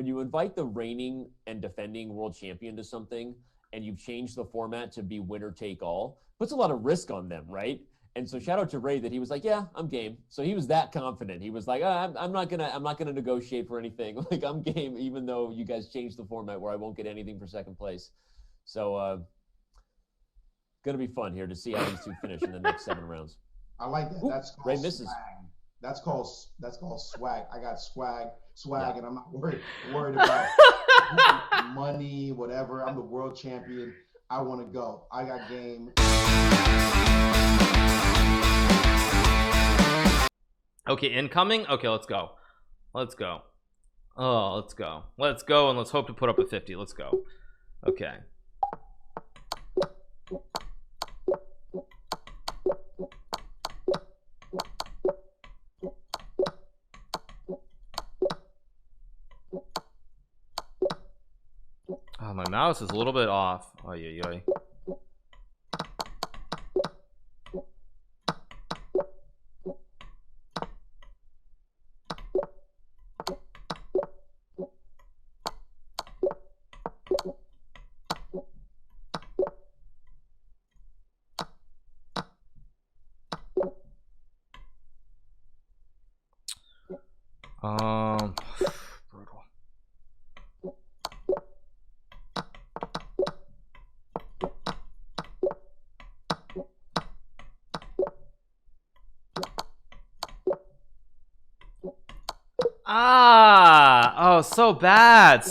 when you invite the reigning and defending world champion to something and you've changed the format to be winner take all, puts a lot of risk on them, right? And so shout out to Ray that he was like, yeah, I'm game. So he was that confident. He was like, I'm not gonna negotiate for anything. Like, I'm game, even though you guys changed the format where I won't get anything for second place. So gonna be fun here to see how these two finish in the next 7 rounds. I like that. That's called Ray misses. swag. That's called swag. I got swag, yeah. And I'm not worried about money, whatever. I'm the world champion. I want to go. I got game. Okay, incoming. Okay, let's go. Let's go. Oh, let's go. Let's go, and let's hope to put up a 50. Let's go. Okay. Oh, my mouse is a little bit off. Oh, yeah. Brutal. Oh, so bad.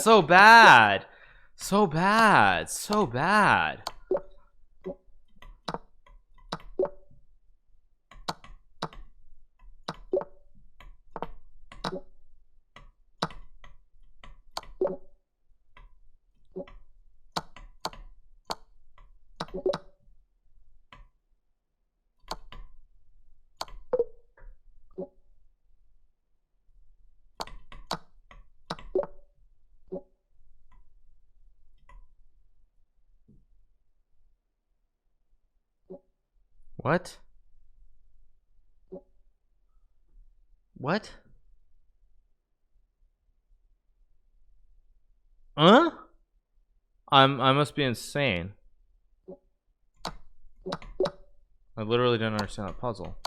What? Huh? I must be insane. I literally don't understand that puzzle.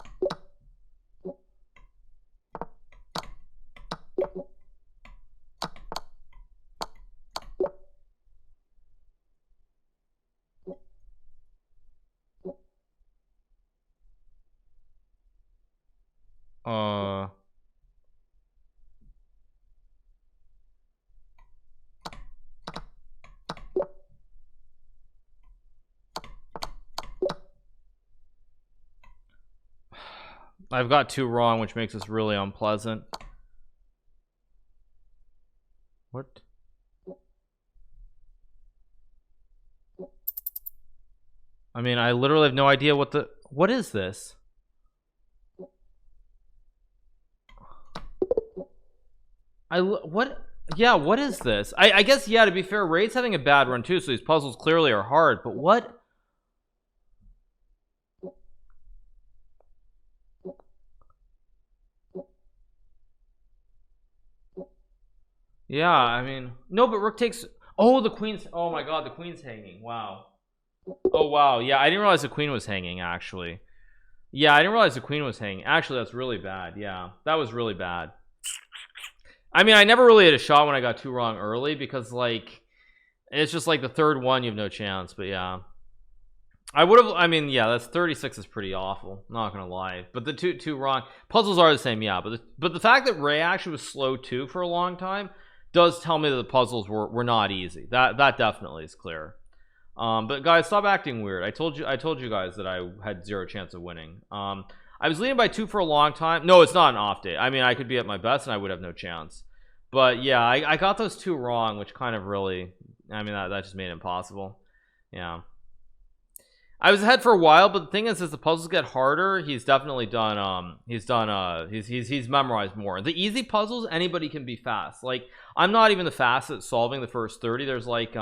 I've got 2 wrong, which makes this really unpleasant. What? I mean, I literally have no idea what is this? Yeah, what is this? I guess, yeah, to be fair, Ray's having a bad run too, so these puzzles clearly are hard, but what? Yeah, I mean, no, but Rook takes. Oh, the queen's. Oh my god, the queen's hanging. Wow. Oh wow, yeah, I didn't realize the queen was hanging. Actually, yeah, I didn't realize the queen was hanging. Actually, that's really bad. Yeah, that was really bad. I mean, I never really had a shot when I got 2 wrong early because, like, it's just like the 3rd one, you have no chance. But yeah, I would have. I mean, yeah, that's 36 is pretty awful. Not gonna lie. But the two wrong puzzles are the same. Yeah, but the fact that Ray actually was slow too for a long time does tell me that the puzzles were not easy. That definitely is clear. But guys, stop acting weird. I told you guys that I had 0 chance of winning. I was leading by 2 for a long time. No, it's not an off day. I mean, I could be at my best and I would have no chance. But yeah, I got those 2 wrong, which kind of really, I mean, that just made it impossible. Yeah, I was ahead for a while, but the thing is, as the puzzles get harder, he's definitely done he's memorized more. The easy puzzles, anybody can be fast. Like, I'm not even the fastest at solving the first 30. There's like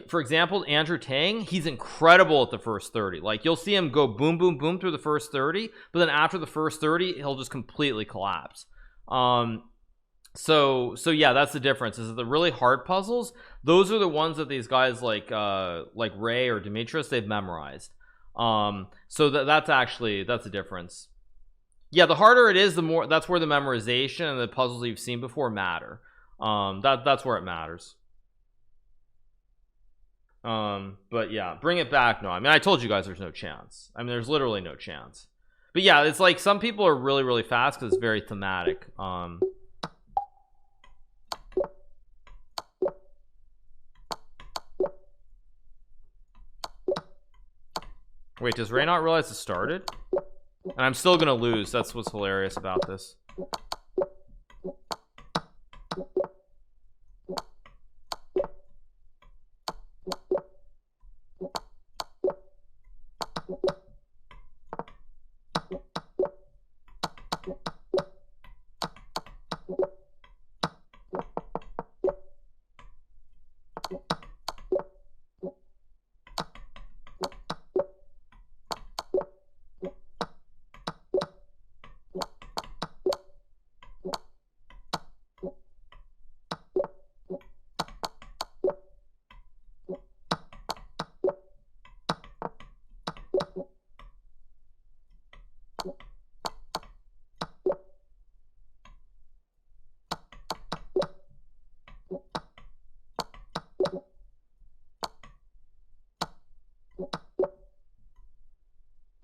for example, Andrew Tang, he's incredible at the first 30. Like, you'll see him go boom boom boom through the first 30, but then after the first 30 he'll just completely collapse. So yeah, that's the difference, is that the really hard puzzles, those are the ones that these guys like Ray or Demetrius, they've memorized. So that's the difference. Yeah, the harder it is, the more, that's where the memorization and the puzzles you've seen before matter. That's where it matters. But yeah, bring it back. No, I mean, I told you guys there's no chance. I mean, there's literally no chance. But yeah, it's like some people are really, really fast because it's very thematic. Wait, does Ray not realize it started? And I'm still gonna lose. That's what's hilarious about this.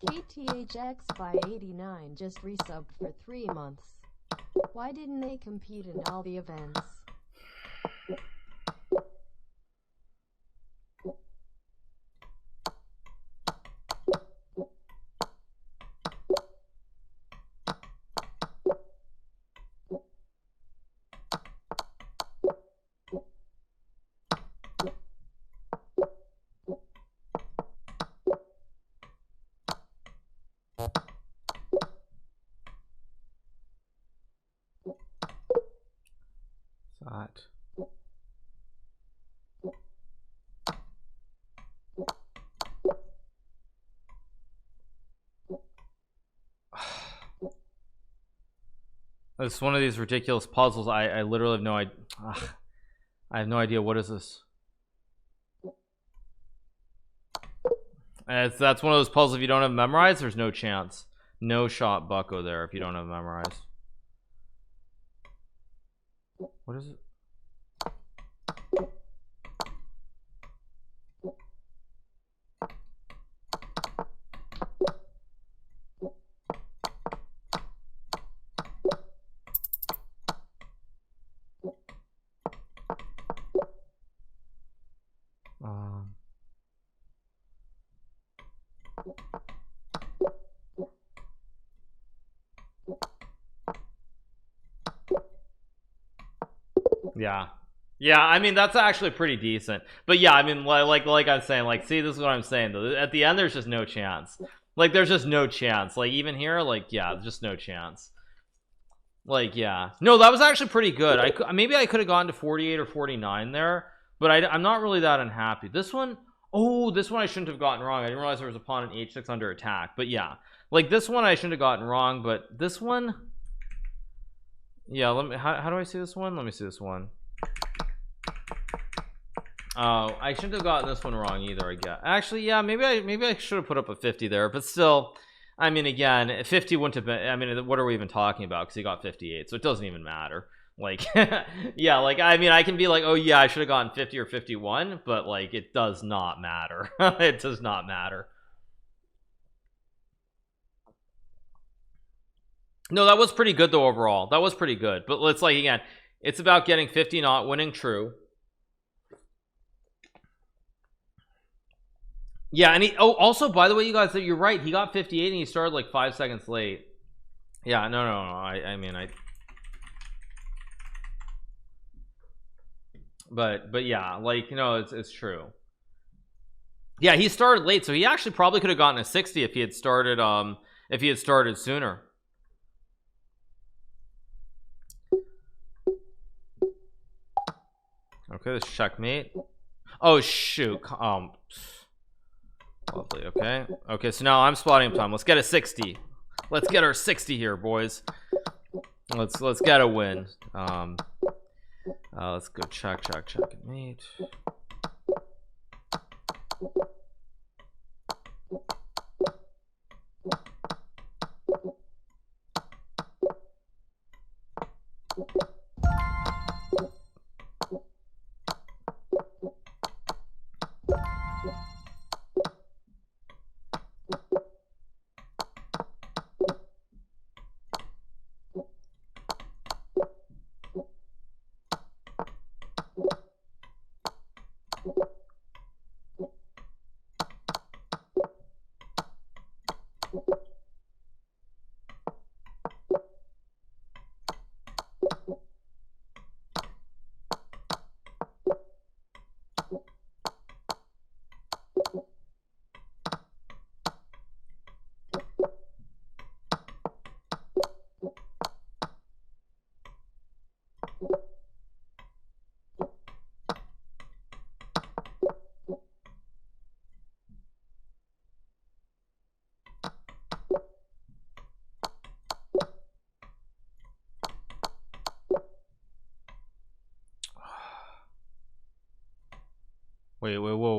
KTHX by 89 just resubbed for 3 months. Why didn't they compete in all the events? That. It's one of these ridiculous puzzles. I literally have no idea. I have no idea. What is this? That's one of those puzzles. If you don't have memorized, there's no chance. No shot bucko there if you don't have memorized. What is it? Yeah, I mean, that's actually pretty decent. But yeah, I mean, like I'm saying, like, see, this is what I'm saying though. At the end, there's just no chance. Like, there's just no chance. Like, even here, like, yeah, just no chance. Like, yeah, no, that was actually pretty good. Maybe I could have gone to 48 or 49 there, but I'm not really that unhappy. This one, oh, this one I shouldn't have gotten wrong. I didn't realize there was a pawn in h6 under attack. But yeah, like this one I shouldn't have gotten wrong, but this one, yeah, let me, how do I see this one? Let me see this one. Oh, I shouldn't have gotten this one wrong either, I guess. Actually, yeah, maybe I should have put up a 50 there, but still, I mean, again, 50 wouldn't have been, I mean, what are we even talking about? Because he got 58, so it doesn't even matter. Like, yeah, like, I mean, I can be like, oh yeah, I should have gotten 50 or 51, but like, it does not matter. It does not matter. No, that was pretty good though overall. That was pretty good, but let's, like, again, it's about getting 50, not winning true. Yeah, and also, by the way, you guys, you're right, he got 58 and he started like 5 seconds late. Yeah, no, I mean, but yeah, like, you know, it's true. Yeah, he started late, so he actually probably could have gotten a 60 if he had started sooner. Okay, this checkmate. Oh shoot. Lovely. Okay, so now I'm spotting time. Let's get a 60. Let's get our 60 here, boys. Let's get a win. Let's go check and mate.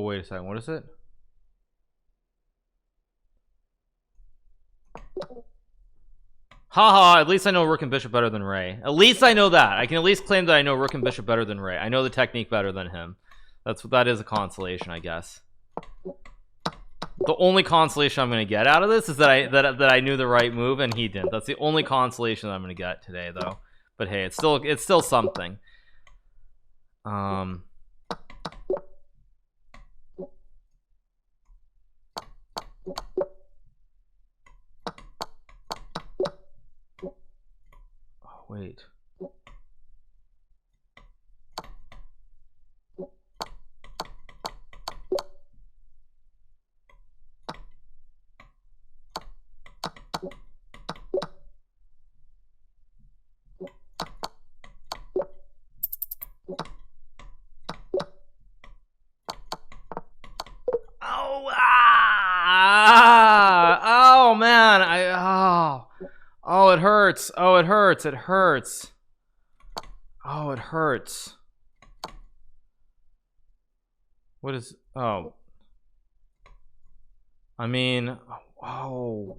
Wait a second. What is it? Haha, at least I know Rook and Bishop better than Ray. At least I know that. I can at least claim that I know Rook and Bishop better than Ray. I know the technique better than him. That is a consolation, I guess. The only consolation I'm gonna get out of this is that I knew the right move and he didn't. That's the only consolation that I'm gonna get today, though. But hey, it's still something. Wait. Oh man, oh it hurts. Oh it hurts. It hurts. Oh it hurts. What is oh I mean oh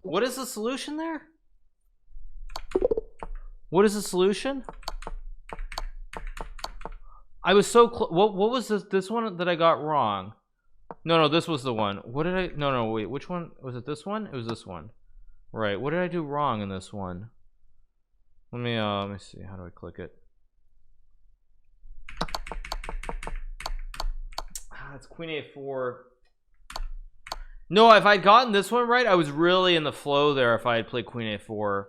what is the solution there? What is the solution? I was so close. What was this one that I got wrong? No, this was the one. What did I no wait, which one was it? This one? It was this one. Right. What did I do wrong in this one? Let me see. How do I click it? It's Queen A4. No, if I'd gotten this one right, I was really in the flow there if I had played Queen A4.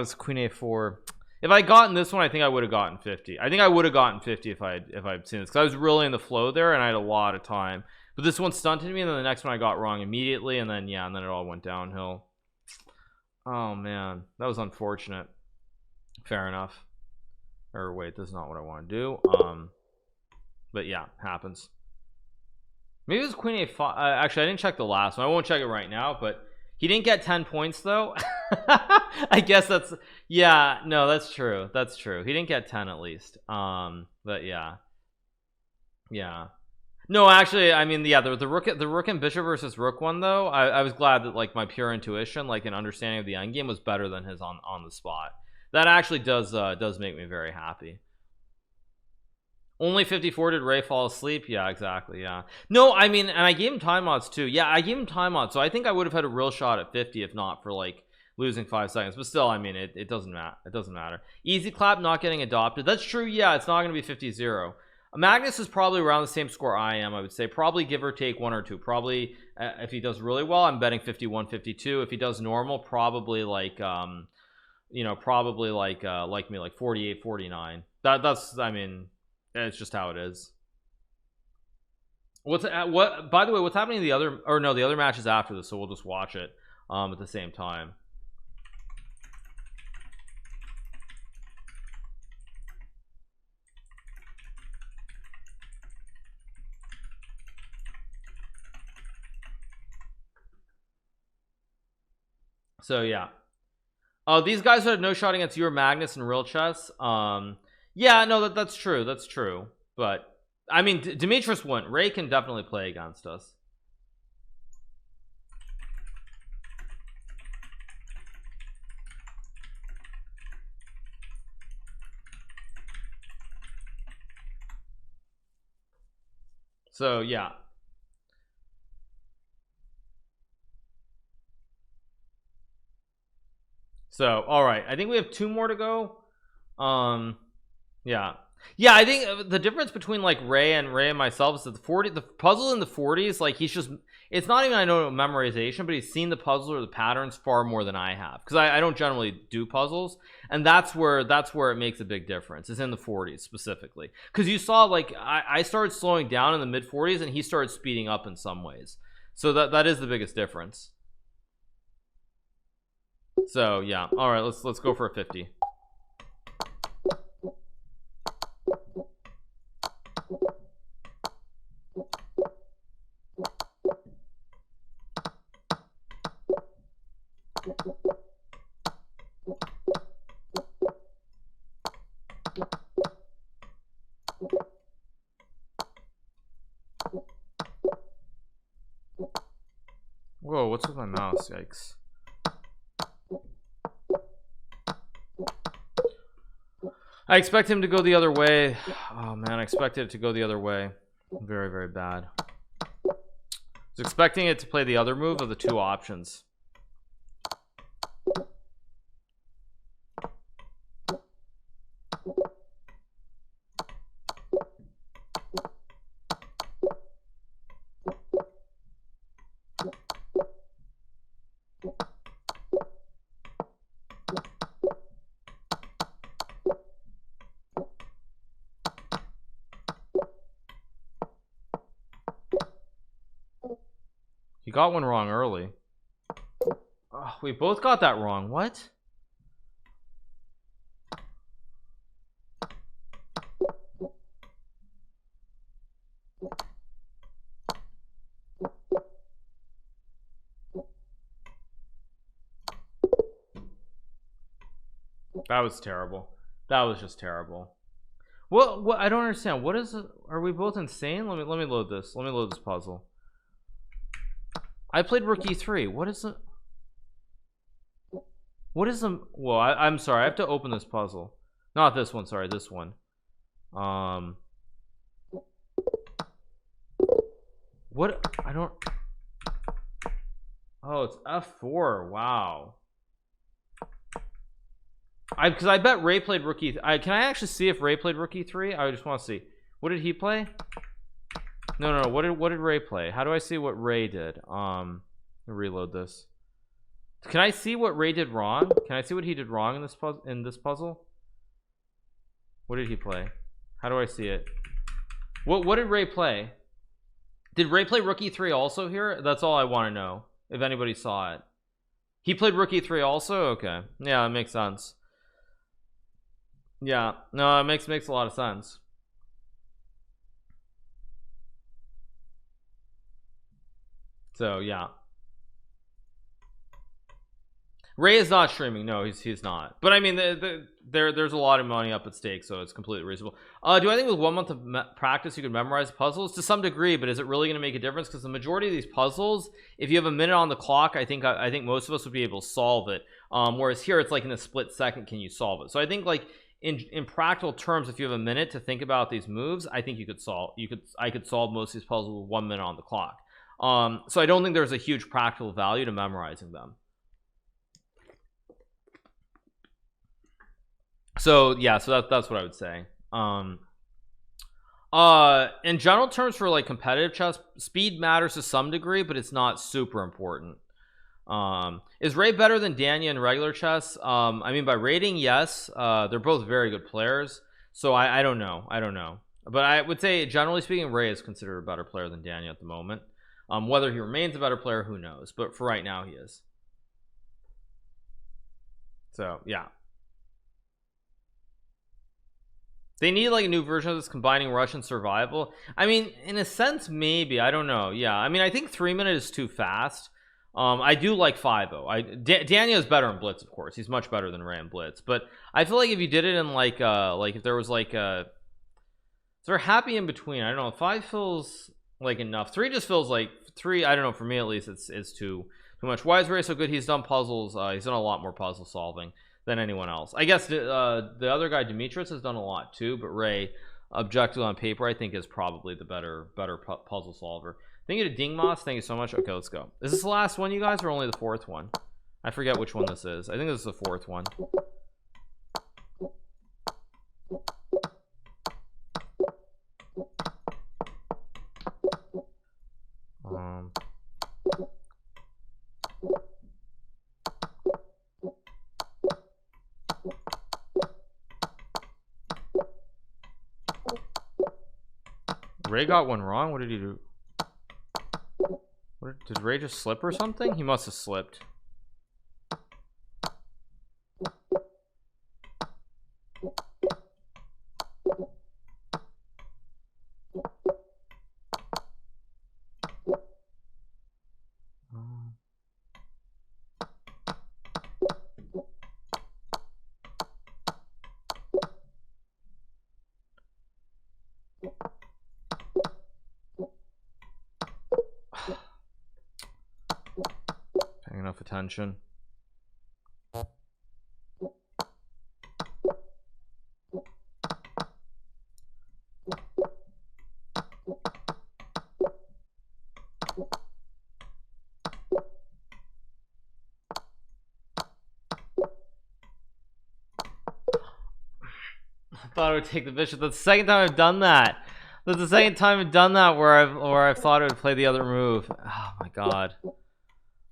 It's Queen A4. If I gotten this one, I think I would have gotten 50. I think I would have gotten 50 if I'd seen this, because I was really in the flow there and I had a lot of time. But this one stunted me, and then the next one I got wrong immediately, and then yeah, and then it all went downhill. Oh man, that was unfortunate. Fair enough. Or wait, this is not what I want to do. But yeah, happens. Maybe it was Queen A5. Actually, I didn't check the last one. I won't check it right now, but he didn't get 10 points though. I guess that's, yeah, no, that's true. That's true. He didn't get 10 at least. But yeah. No, actually, I mean, yeah, the rook and bishop versus rook one though, I was glad that like my pure intuition, like an understanding of the endgame, was better than his on the spot. That actually does make me very happy. Only 54. Did Ray fall asleep? Yeah, exactly. Yeah. No, I mean, and I gave him timeouts too. Yeah, I gave him timeouts, so I think I would have had a real shot at 50 if not for like losing 5 seconds. But still, I mean, it doesn't matter. It doesn't matter. Easy clap not getting adopted. That's true. Yeah, it's not going to be 50-0. Magnus is probably around the same score I am. I would say probably give or take 1 or 2. Probably if he does really well, I'm betting 51-52. If he does normal, probably like you know, probably like me, like 48-49. That's, I mean, it's just how it is. What by the way, what's happening to the other, or no, the other match is after this, so we'll just watch it at the same time. So yeah. Oh, these guys had no shot against you or Magnus in real chess. Yeah, no, that's true. That's true. But I mean, Demetrius wouldn't. Ray can definitely play against us. So yeah. So all right, I think we have 2 more to go. Yeah, I think the difference between like Ray and myself is that the puzzle in the 40s, like he's just, it's not even, I know, memorization, but he's seen the puzzles or the patterns far more than I have, because I don't generally do puzzles, and that's where it makes a big difference. It's in the 40s specifically, because you saw like I started slowing down in the mid 40s and he started speeding up in some ways, so that is the biggest difference. So yeah, all right, let's go for a 50. Whoa, what's with my mouse? Yikes. I expect him to go the other way. Oh man, I expected it to go the other way. Very, very bad. I was expecting it to play the other move of the 2 options. He got one wrong early. Oh, we both got that wrong. What? That was terrible. That was just terrible. What I don't understand. What is it? Are we both insane? Let me load this. Let me load this puzzle. I played rook e3. What is it? What is the? Well, I'm sorry. I have to open this puzzle. Not this one. Sorry, this one. What? I don't. Oh, it's f4. Wow. Because I bet Ray played rook e3. Can I actually see if Ray played rook e3? I just want to see. What did he play? No. What did Ray play? How do I see what Ray did? Reload this. Can I see what Ray did wrong? Can I see what he did wrong in this puzzle? What did he play? How do I see it? What did Ray play? Did Ray play rook e3 also here? That's all I want to know. If anybody saw it. He played rook e3 also? Okay. Yeah, it makes sense. Yeah. No, it makes a lot of sense. So yeah, Ray is not streaming. No, he's not. But I mean, there's a lot of money up at stake, so it's completely reasonable. Do I think with 1 month of practice you can memorize puzzles? To some degree, but is it really going to make a difference? Because the majority of these puzzles, if you have a minute on the clock, I think most of us would be able to solve it. Whereas here, it's like in a split second, can you solve it? So I think like in practical terms, if you have a minute to think about these moves, I think I could solve most of these puzzles with 1 minute on the clock. So I don't think there's a huge practical value to memorizing them. So yeah, so that's what I would say. In general terms, for like competitive chess, speed matters to some degree, but it's not super important. Is Ray better than Danya in regular chess? I mean, by rating, yes. They're both very good players, so I don't know, but I would say generally speaking, Ray is considered a better player than Danya at the moment. Whether he remains a better player, who knows, but for right now he is. So yeah, they need like a new version of this combining Russian survival. I mean, in a sense, maybe. I don't know. Yeah, I mean, I think 3 minutes is too fast. I do like 5 though. Daniel is better in blitz, of course. He's much better than Ray in blitz. But I feel like if you did it in like if there was like they're happy in between. I don't know. 5 feels like enough. 3 just feels like 3. I don't know. For me at least, it's too much. Why is Ray so good? He's done puzzles. He's done a lot more puzzle solving than anyone else. I guess the other guy Demetrius has done a lot too, but Ray, objectively on paper, I think is probably the better puzzle solver. Thank you to Dingmas. Thank you so much. Okay, let's go. Is this the last one, you guys, or only the 4th one? I forget which one this is. I think this is the 4th one. Ray got one wrong. What did he do? Did Ray just slip or something? He must have slipped. Paying enough attention. I thought I would take the bishop. That's the second time I've done that. That's the second time I've done that where I've thought I would play the other move. Oh my god.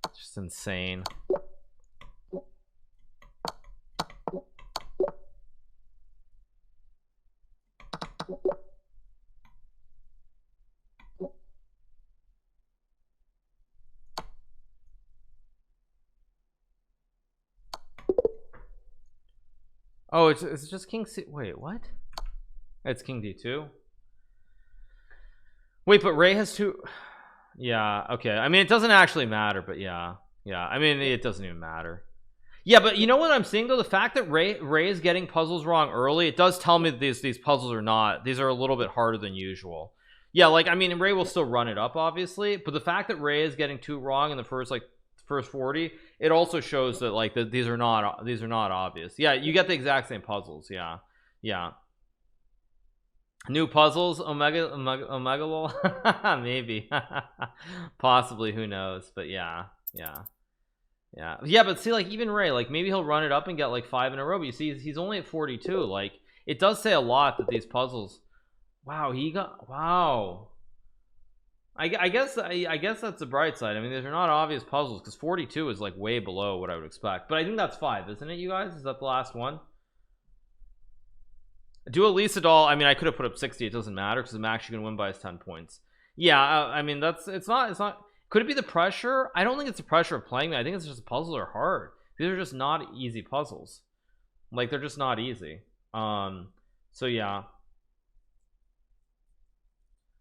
It's just insane. Oh, it's just king C. Wait, what? It's king d2. Wait, but Ray has 2. Yeah, okay. I mean, it doesn't actually matter, but yeah. I mean, it doesn't even matter. Yeah, but you know what I'm seeing though? The fact that Ray is getting puzzles wrong early, it does tell me that these puzzles are not. These are a little bit harder than usual. Yeah, like I mean, Ray will still run it up, obviously, but the fact that Ray is getting 2 wrong in the first 40, it also shows that like these are not obvious. Yeah, you get the exact same puzzles. Yeah. New puzzles, Omega lol. Maybe. Possibly, who knows, but yeah. But see, like even Ray, like maybe he'll run it up and get like 5 in a row, but you see he's only at 42. Like it does say a lot that these puzzles. Wow, I guess that's the bright side. I mean, these are not obvious puzzles because 42 is like way below what I would expect, but I think that's 5, isn't it, you guys? Is that the last one? Do Elisa doll. I mean, I could have put up 60. It doesn't matter because I'm actually gonna win by his 10 points. Yeah, I mean it's not. Could it be the pressure? I don't think it's the pressure of playing. I think it's just the puzzles are hard. These are just not easy puzzles. Like they're just not easy. So yeah.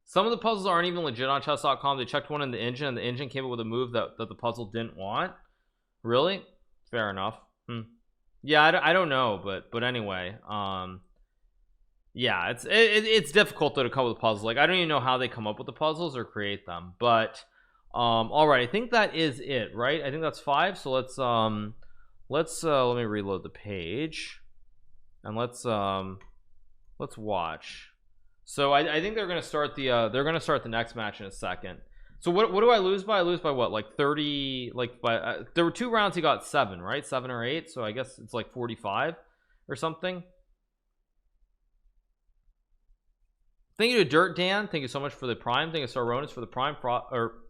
Some of the puzzles aren't even legit on chess.com. They checked one in the engine and the engine came up with a move that the puzzle didn't want. Really? Fair enough. Yeah, I don't know, but anyway, yeah, it's difficult though to come up with puzzles. Like I don't even know how they come up with the puzzles or create them, but all right, I think that is it, right? I think that's 5. So let's let me reload the page and let's watch. So I think they're gonna start the next match in a second. So what do I lose by? I lose by what, like 30? Like by there were 2 rounds he got 7, right? 7 or 8. So I guess it's like 45 or something. Thank you to Dirt Dan. Thank you so much for the prime. Thank you to Saronis for the prime.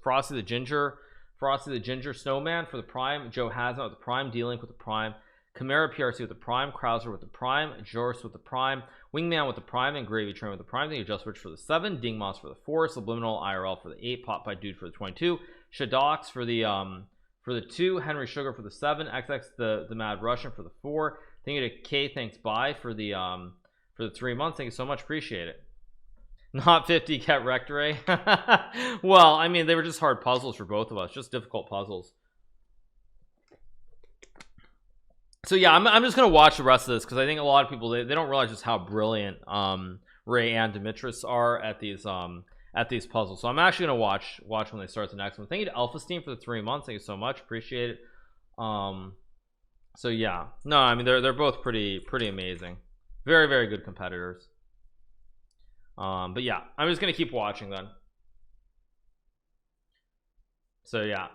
Frosty the Ginger Snowman for the prime. Joe Hazmat with the prime. D-Link with the prime. Chimera PRC with the prime. Krauser with the prime. Joris with the prime. Wingman with the prime. And Gravy Train with the prime. Thank you Just Rich for the 7. Dingmoss for the 4. Subliminal IRL for the 8. Pop by Dude for the 22. Shadox for the 2. Henry Sugar for the 7. XX the Mad Russian for the 4. Thank you to K Thanks Bye for the 3 months. Thank you so much. Appreciate it. Not 50 Cat Rectory. Well, I mean, they were just hard puzzles for both of us, just difficult puzzles. So yeah, I'm just gonna watch the rest of this because I think a lot of people they don't realize just how brilliant Ray and Dimitris are at these puzzles. So I'm actually gonna watch when they start the next one. Thank you to Alpha Steam for the 3 months. Thank you so much, appreciate it. So yeah, no, I mean they're both pretty amazing, very good competitors. But yeah, I'm just gonna keep watching then. So yeah,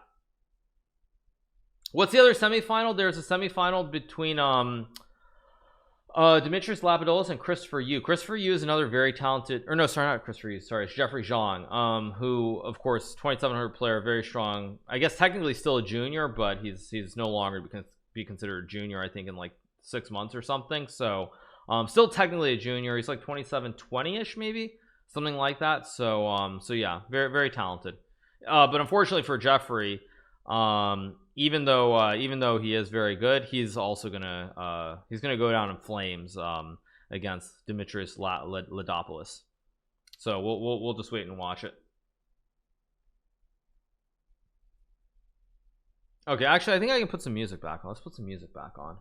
what's the other semifinal? There's a semifinal between Dimitris Lapidolis and Christopher Yu. Christopher Yu is another very talented, or no, sorry, not Christopher Yu, sorry, it's Jeffrey Zhang, who of course 2700 player, very strong. I guess technically still a junior, but he's no longer be considered a junior, I think in like 6 months or something. So still technically a junior. He's like 27-20ish maybe, something like that. So so yeah, very talented. But unfortunately for Jeffrey, even though he is very good, he's also gonna go down in flames against Dimitris Ladopoulos. So we'll just wait and watch it. Okay, actually I think I can put some music back on. Let's put some music back on.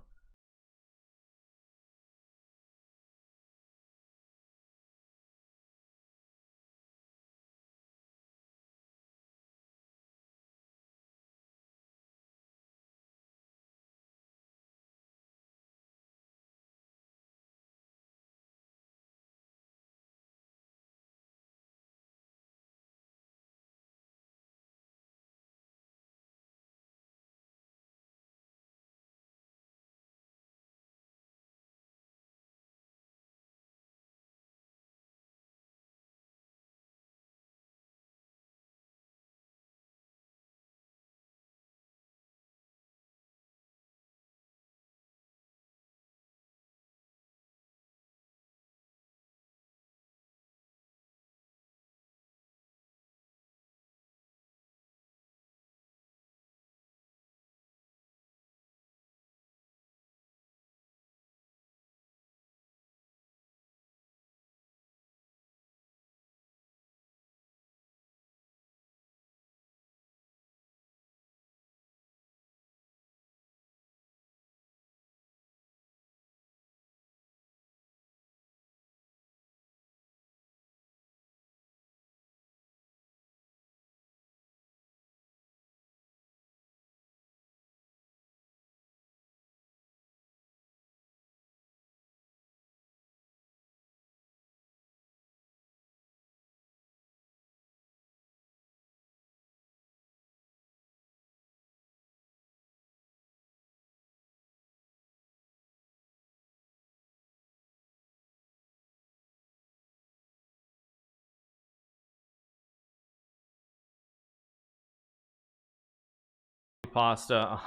Pasta.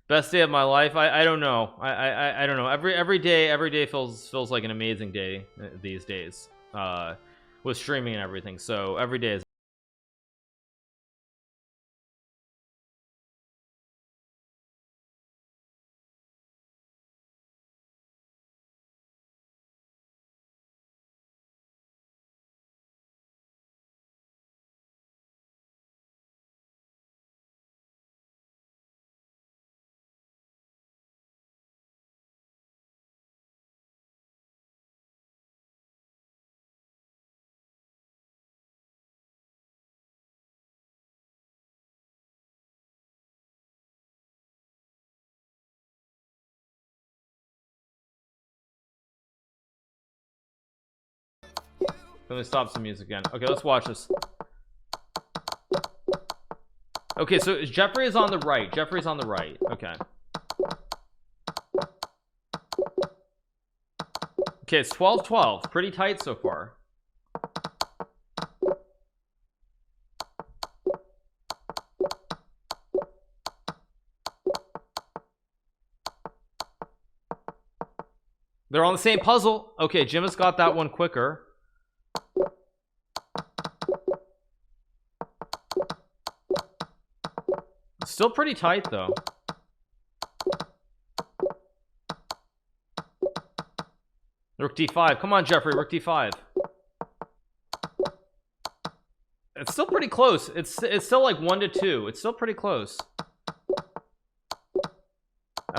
Best day of my life. I don't know. I don't know. Every day feels like an amazing day these days. With streaming and everything. So every day is. Let me stop some music again. Okay, let's watch this. Okay, so Jeffrey is on the right. Jeffrey's on the right. Okay. Okay, it's 12-12. Pretty tight so far. They're on the same puzzle. Okay, Jim has got that one quicker. Still pretty tight though. Rook d5. Come on, Jeffrey. Rook d5. It's still pretty close. It's still like 1-2. It's still pretty close.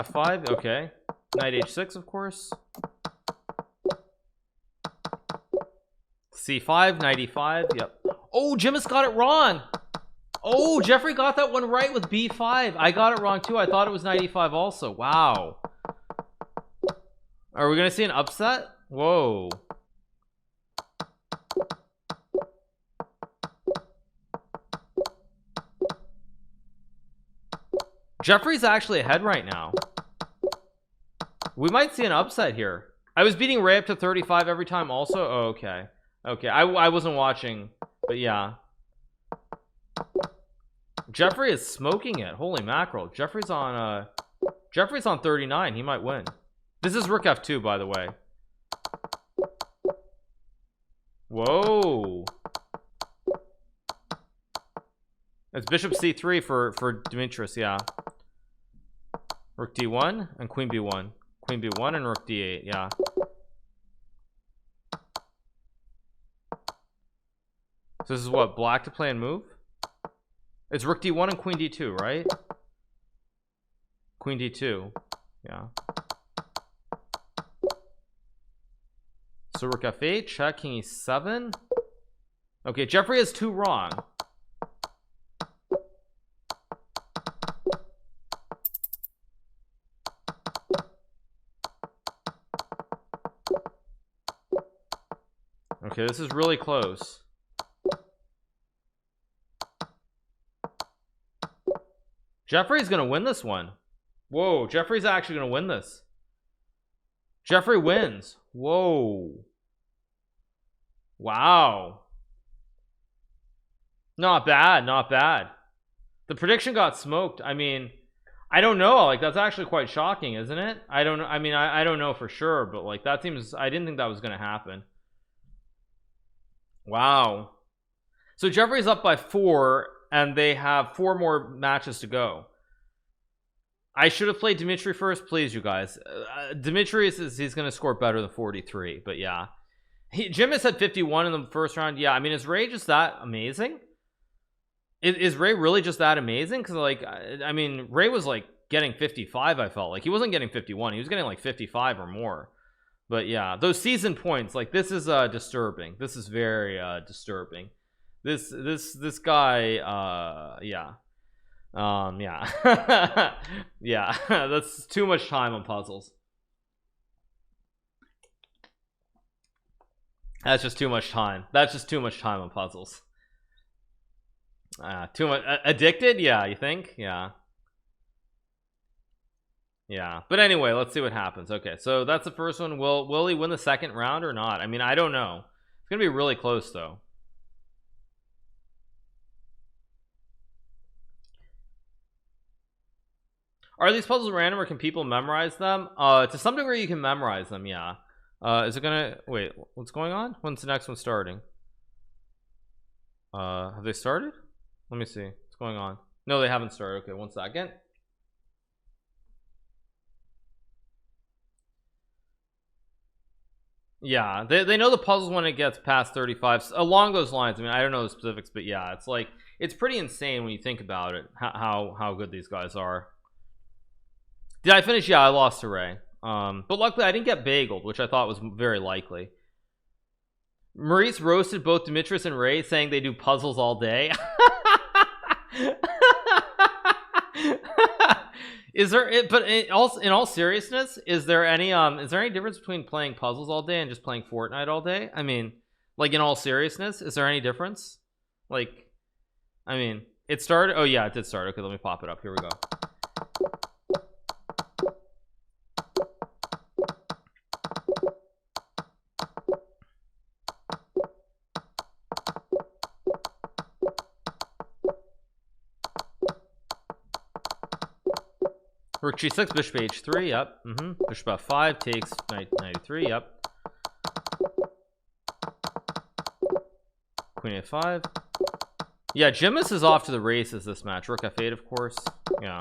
F5, okay. Knight H6, of course. C5, Knight E5, yep. Oh, Jimis got it wrong. Oh, Jeffrey got that one right with B5. I got it wrong too. I thought it was Knight E5 also. Wow. Are we gonna see an upset? Whoa. Jeffrey's actually ahead right now. We might see an upset here. I was beating Ray up to 35 every time also. Oh, okay. Okay, I wasn't watching, but yeah. Jeffrey is smoking it. Holy mackerel. Jeffrey's on 39. He might win. This is Rook F2, by the way. Whoa. It's Bishop C3 for Demetrius, yeah. Rook D1 and Queen B1. Queen B1 and Rook D8, yeah. So this is what, black to play and move? It's Rook D1 and Queen D2, right? Queen D2, yeah. So Rook F8, check, King E7. Okay, Jeffrey has 2 wrong. Okay, this is really close. Jeffrey's gonna win this one. Whoa, Jeffrey's actually gonna win this. Jeffrey wins. Whoa. Wow. Not bad, not bad. The prediction got smoked. I mean, I don't know, like that's actually quite shocking, isn't it? I don't know. I mean, I don't know for sure, but like that seems, I didn't think that was gonna happen. Wow. So Jeffrey's up by 4 and they have 4 more matches to go. I should have played Dimitri first, please, you guys. Demetrius he's gonna score better than 43, but yeah. Jim has had 51 in the first round. Yeah, I mean, is Ray just that amazing? Is Ray really just that amazing? Because like, I mean, Ray was like getting 55. I felt like he wasn't getting 51. He was getting like 55 or more. But yeah, those season points, like this is disturbing. This is very disturbing. This guy, yeah. Yeah. Yeah, that's too much time on puzzles. That's just too much time. That's just too much time on puzzles. Too much addicted? Yeah, you think? Yeah. Yeah, but anyway, let's see what happens. Okay, so that's the first one. Will he win the second round or not? I mean, I don't know. It's gonna be really close though. Are these puzzles random or can people memorize them? To some degree you can memorize them, yeah. Is it gonna wait, what's going on? When's the next one starting? Have they started? Let me see what's going on. No, they haven't started. Okay, 1 second. Yeah, they know the puzzles when it gets past 35 along those lines. I mean, I don't know the specifics, but yeah, it's like it's pretty insane when you think about it, how good these guys are. Did I finish? Yeah, I lost to Ray, but luckily I didn't get bageled, which I thought was very likely. Maurice roasted both Demetrius and Ray, saying they do puzzles all day. Is there it, but in all seriousness, is there any difference between playing puzzles all day and just playing Fortnite all day? I mean, like in all seriousness, is there any difference? Like, I mean, it started. Oh yeah, it did start. Okay, let me pop it up. Here we go. Rook G6, Bishop H3, yep. Bishop F5 takes Knight 93, yep. Queen A5. Yeah, Jimis is off to the races this match. Rook F8, of course. Yeah.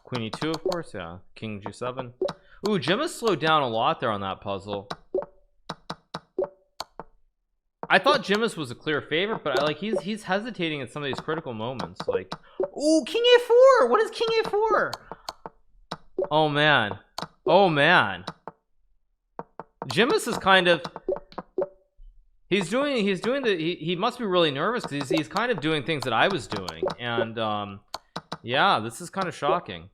Queen E2, of course. Yeah. King G7. Ooh, Jimis slowed down a lot there on that puzzle. I thought Jimis was a clear favorite, but he's hesitating at some of these critical moments. Like, Ooh, king a4. What is king a4? Oh man. Oh man. Jimis is kind of, he's doing he must be really nervous because he's kind of doing things that I was doing, and yeah, this is kind of shocking.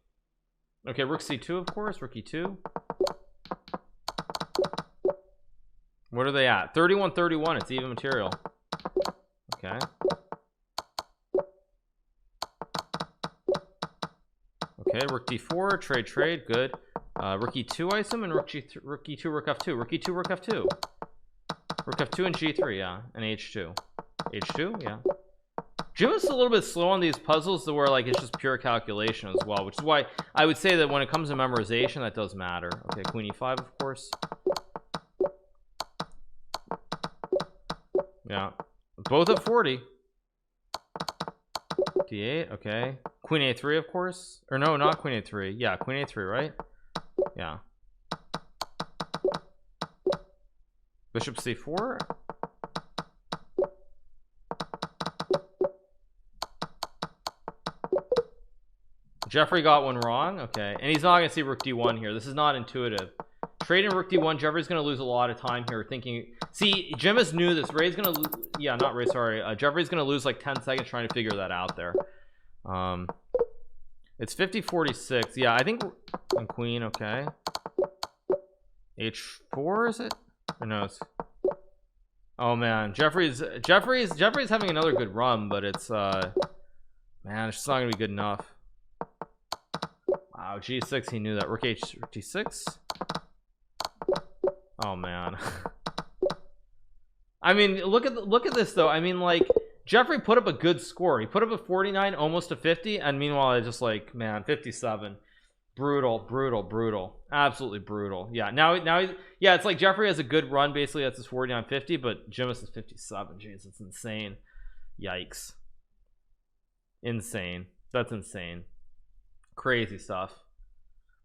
Okay, rook c2, of course, rook e2. What are they at? 31-31. It's even material. Okay. Okay, rook d4, trade, good. Rook e2 isom and rook e2, rook f2, rook e2, rook f2. Rook f2 and g3, yeah, and h2. h2, yeah. Jim is a little bit slow on these puzzles to where like it's just pure calculation as well, which is why I would say that when it comes to memorization, that does matter. Okay, queen e5, of course. Yeah, both at 40. d8, okay. Queen a3, of course, or no, not queen a3. Yeah, queen a3, right? Yeah. Bishop c4. Jeffrey got one wrong. Okay, and he's not gonna see rook d1 here. This is not intuitive. Trading rook d1. Jeffrey's gonna lose a lot of time here thinking. See, Jimis knew this. Ray's gonna yeah, not Ray, sorry. Jeffrey's gonna lose like 10 seconds trying to figure that out there. It's 50-46. Yeah, I think. And queen, okay. h4, is it? Or no, it's... Oh man, Jeffrey's having another good run, but it's man, it's just not gonna be good enough. Wow, g6, he knew that. Rook d6. Oh man. I mean, look at this though. I mean, like, Jeffrey put up a good score. He put up a 49, almost a 50, and meanwhile I just like, man, 57. Brutal, absolutely brutal. Yeah, now he's, yeah, it's like Jeffrey has a good run, basically that's his 49-50, but Jimis is 57. Jeez, it's insane. Yikes. Insane. That's insane. Crazy stuff.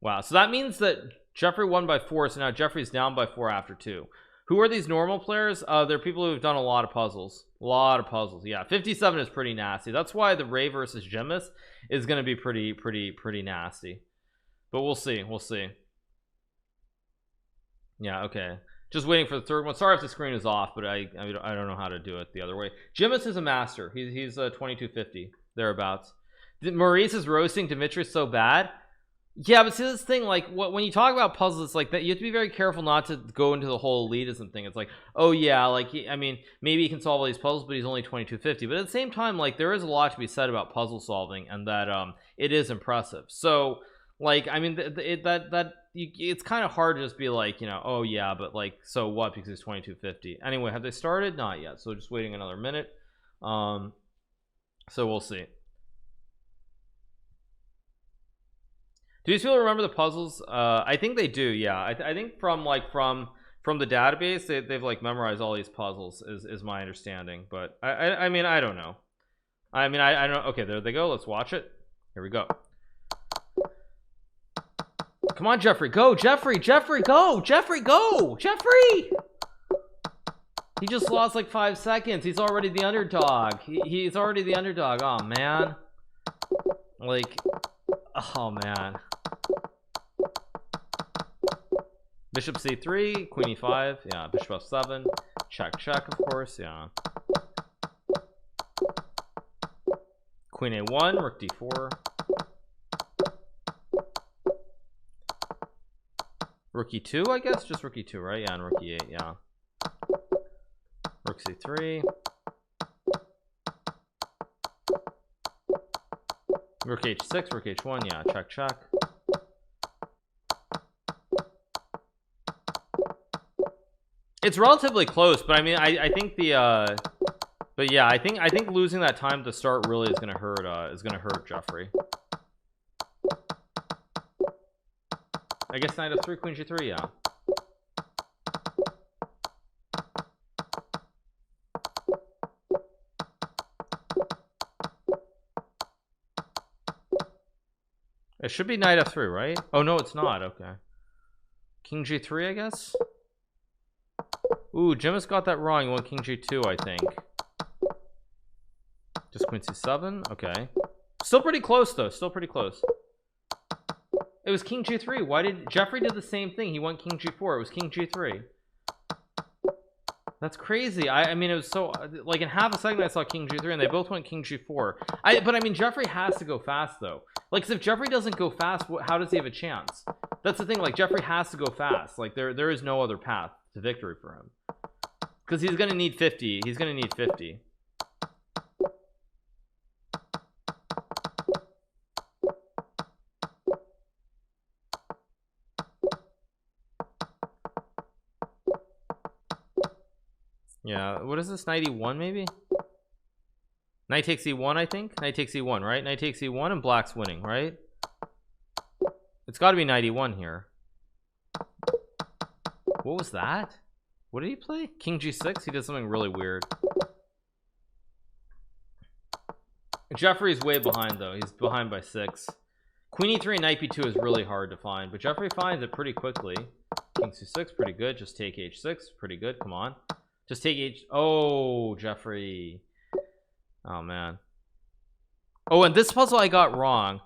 Wow, so that means that Jeffrey won by 4, so now Jeffrey's down by 4 after 2. Who are these normal players? They're people who've done a lot of puzzles. Yeah, 57 is pretty nasty. That's why the Ray versus Jimis is going to be pretty nasty. But we'll see. Yeah, okay. Just waiting for the third one. Sorry if the screen is off, but I don't know how to do it the other way. Jimis is a master. He's 2250 thereabouts. Maurice is roasting Dimitris so bad. Yeah, but see this thing, like, when you talk about puzzles, it's like that you have to be very careful not to go into the whole elitism thing. It's like, oh yeah, like I mean, maybe he can solve all these puzzles, but he's only 2250. But at the same time, like, there is a lot to be said about puzzle solving, and that it is impressive. So, like, I mean, it's kind of hard to just be like, you know, oh yeah, but like, so what, because he's 2250. Anyway, have they started? Not yet, so just waiting another minute. So we'll see. Do you still remember the puzzles? I think they do. Yeah, I think from the database, they've like memorized all these puzzles. Is my understanding, but I mean, I don't know. I mean, I don't. Okay, there they go. Let's watch it. Here we go. Come on, Jeffrey, go, Jeffrey, go, Jeffrey, go, Jeffrey. He just lost like 5 seconds. He's already the underdog. He's already the underdog. Oh man. Like, oh man. Bishop c3, queen e5, yeah, bishop f7, check, of course, yeah. Queen a1, rook d4. Rook e2, I guess, just rook e2, right? Yeah, and rook e8, yeah. Rook c3. Rook h6, rook h1, yeah, check. It's relatively close, but I mean, I think the but yeah, I think losing that time to start really is gonna hurt Jeffrey. I guess knight f3, queen g3, yeah. It should be knight f3, right? Oh no, it's not. Okay. King g3, I guess. Ooh, Jimis got that wrong. You want king g2, I think. Just queen c7. Okay. Still pretty close though, still pretty close. It was king g3. Why did Jeffrey did the same thing? He went king g4. It was king g3. That's crazy. I mean, it was so like in half a second I saw king g3 and they both went king g4. But I mean, Jeffrey has to go fast though. Like, 'cause if Jeffrey doesn't go fast, how does he have a chance? That's the thing. Like, Jeffrey has to go fast. Like, there is no other path to victory for him, because he's gonna need 50. He's gonna need 50. Yeah, what is this? Knight e1 maybe? Knight takes e1, I think. Knight takes e1, right? Knight takes e1 and black's winning, right? It's got to be knight e1 here. What was that? What did he play? King g6? He did something really weird. Jeffrey's way behind though. He's behind by 6. Queen e3 and knight b2 is really hard to find, but Jeffrey finds it pretty quickly. King c6, pretty good. Just take h6, pretty good. Come on. Just take h. Oh, Jeffrey. Oh man. Oh, and this puzzle I got wrong.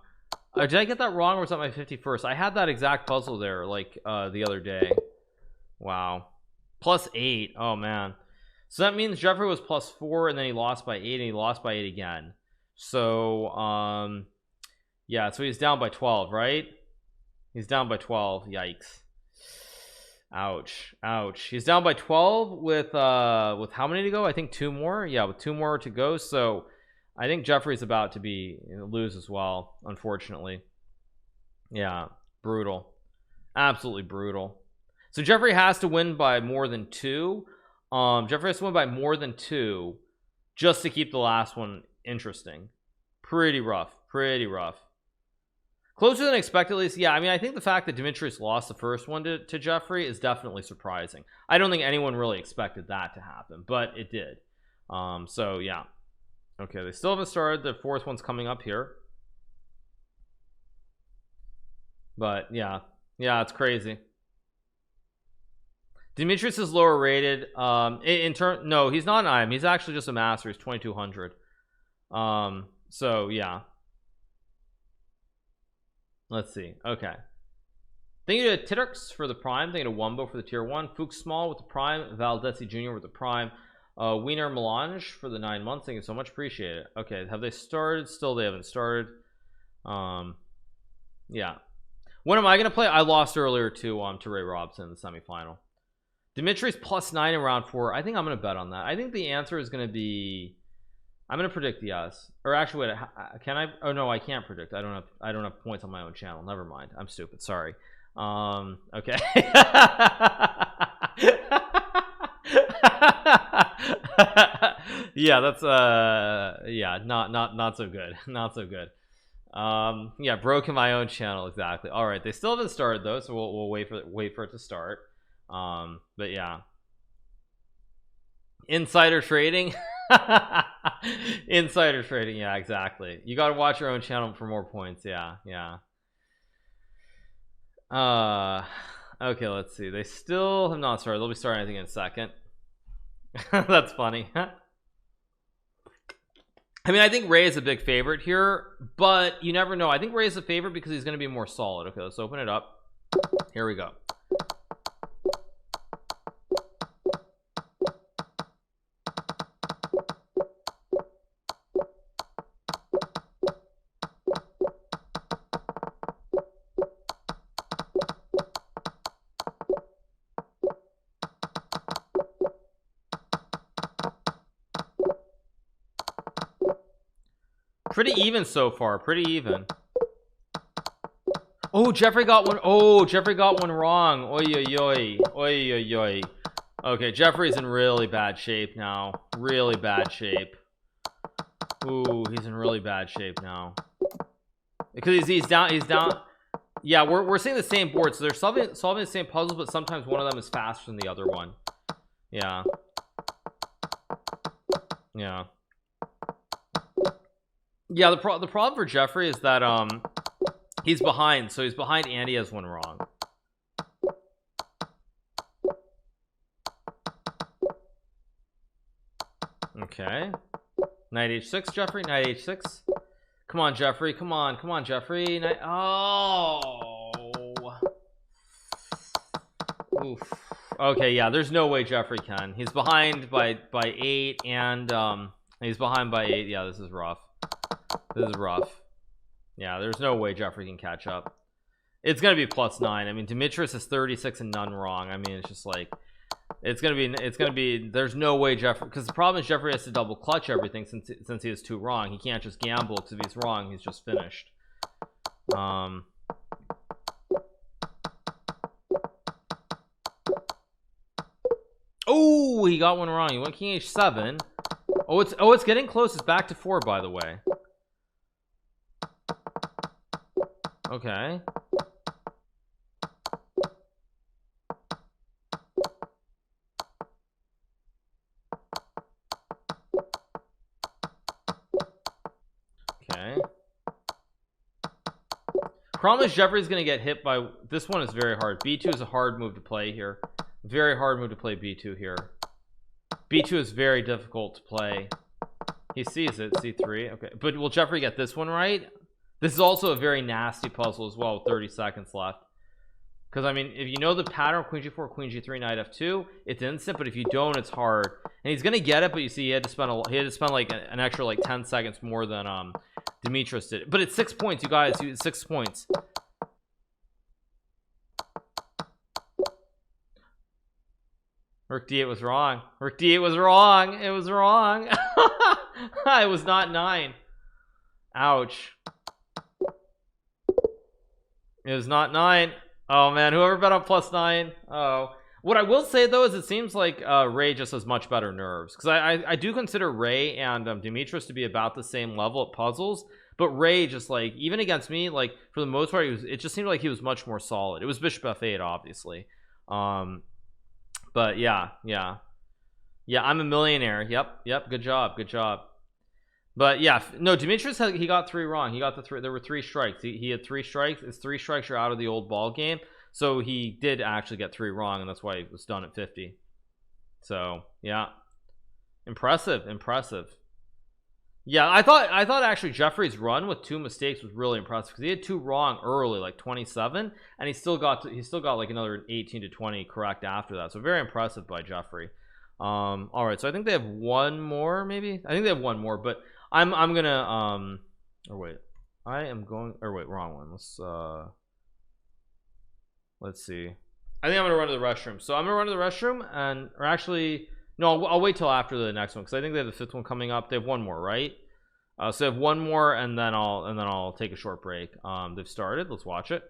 Did I get that wrong, or was that my 51st? I had that exact puzzle there like the other day. Wow. +8. Oh man. So that means Jeffrey was +4 and then he lost by 8 and he lost by 8 again. So yeah, so he's down by 12, right? He's down by 12. Yikes. Ouch. Ouch. He's down by 12 with how many to go? I think 2 more. Yeah, with 2 more to go. So I think Jeffrey's about to be lose as well, unfortunately. Yeah, brutal. Absolutely brutal. So Jeffrey has to win by more than 2. Jeffrey has to win by more than 2 just to keep the last one interesting. Pretty rough. Pretty rough. Closer than expected, at least. Yeah, I mean, I think the fact that Demetrius lost the first one to Jeffrey is definitely surprising. I don't think anyone really expected that to happen, but it did. So yeah. Okay, they still haven't started. The 4th one's coming up here. But yeah. Yeah, it's crazy. Demetrius is lower rated. No, he's not an IM. He's actually just a master. He's 2200. So yeah. Let's see. Okay. Thank you to Titterx for the prime. Thank you to Wumbo for the tier 1. Fuchs Small with the prime. Valdesi Jr. with the prime. Wiener Melange for the 9 months. Thank you so much. Appreciate it. Okay. Have they started? Still they haven't started. Yeah. When am I going to play? I lost earlier to Ray Robson in the semifinal. Dimitri's +9 in round 4. I think I'm going to bet on that. I think the answer is going to be, I'm going to predict yes. Or actually, wait, can I? Oh no, I can't predict. I don't have points on my own channel. Never mind. I'm stupid. Sorry. Okay. Yeah, that's yeah, not so good. Not so good. Yeah, broken my own channel exactly. All right, they still haven't started though, so we'll wait for it to start. But yeah. Insider trading. Insider trading, yeah, exactly. You got to watch your own channel for more points. Yeah. Okay, let's see. They still have not started. They'll be starting I think in a second. That's funny. I mean, I think Ray is a big favorite here, but you never know. I think Ray is a favorite because he's going to be more solid. Okay, let's open it up. Here we go. Pretty even so far. Pretty even. Oh, Jeffrey got one. Oh, Jeffrey got one wrong. Oi, oi, oi. Oi, oi, oi. Okay, Jeffrey's in really bad shape now. Really bad shape. Ooh, he's in really bad shape now. Because he's down. He's down. Yeah, we're seeing the same board. So they're solving the same puzzles, but sometimes one of them is faster than the other one. Yeah. Yeah. Yeah, the problem for Jeffrey is that he's behind, so he's behind and he has one wrong. Okay. Knight h6, Jeffrey. Knight h6. Come on, Jeffrey. Come on, Jeffrey. Oh. Oof. Okay, yeah. There's no way Jeffrey can. He's behind by 8, and he's behind by 8. Yeah, this is rough. This is rough. Yeah, there's no way Jeffrey can catch up. It's gonna be +9. I mean, Demetrius is 36 and none wrong. I mean, it's just like it's gonna be. There's no way Jeffrey, because the problem is Jeffrey has to double clutch everything since he has 2 wrong. He can't just gamble, because if he's wrong, he's just finished. Oh, he got one wrong. He went King H7. Oh, it's getting close. It's back to 4, by the way. Okay. Okay. Problem is Jeffrey's gonna get hit by this one. Is very hard. B2 is a hard move to play here. Very hard move to play B2 here. B2 is very difficult to play. He sees it. C3. Okay, but will Jeffrey get this one right? This is also a very nasty puzzle as well with 30 seconds left, because I mean, if you know the pattern, Queen G4, Queen G3, Knight F2, it's instant, but if you don't, it's hard. And he's gonna get it, but you see he had to spend like an extra like 10 seconds more than Demetrius did. But it's 6 points, you guys. 6 points. Rook D8 was wrong. Rook D8 was wrong. It was wrong. It was not 9. Ouch. It was not 9. Oh man, whoever bet on +9. Oh, what I will say though is it seems like Ray just has much better nerves, because I do consider Ray and Demetrius to be about the same level at puzzles, but Ray just, like, even against me, like, for the most part, it just seemed like he was much more solid. It was Bishop F8, obviously. But yeah, I'm a millionaire. Yep, good job. But yeah, no, Demetrius he got 3 wrong. He got the 3. There were 3 strikes. He had 3 strikes. It's 3 strikes, you're out of the old ball game. So he did actually get 3 wrong, and that's why he was done at 50. So yeah, impressive. Yeah, I thought actually Jeffrey's run with 2 mistakes was really impressive, because he had 2 wrong early, like 27, and he still got like another 18 to 20 correct after that. So very impressive by Jeffrey. All right, so I think they have one more, maybe. I think they have one more, but I'm gonna or wait, I am going, or wait, wrong one. Let's see. I think I'm gonna run to the restroom. So I'm gonna run to the restroom, and or actually no, I'll wait till after the next one, because I think they have the 5th one coming up. They have one more, right? So they have one more, and then I'll take a short break. They've started. Let's watch it.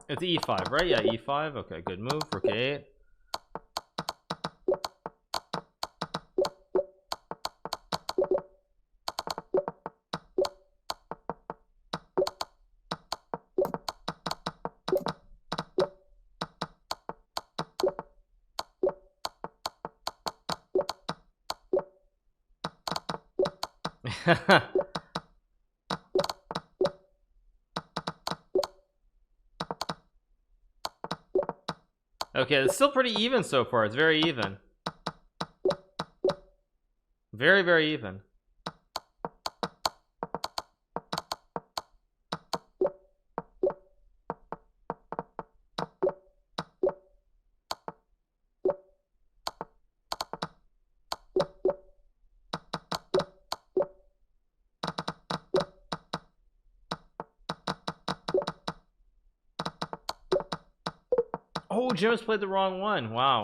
It's E5, right? Yeah, E5. Okay, good move. Rook 8. Okay, it's still pretty even so far. It's very even. Very, very even. Oh, Jim has played the wrong one. Wow.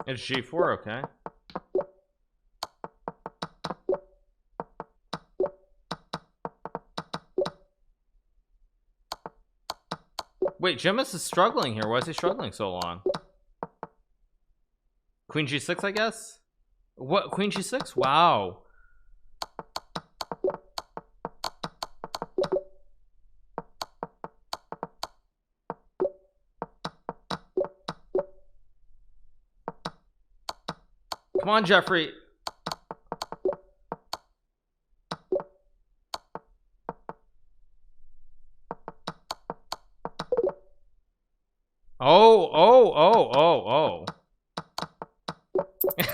It's G4, okay. Wait, Jimus is struggling here. Why is he struggling so long? Queen G6, I guess. What? Queen G6? Wow. Come on, Jeffrey. Oh.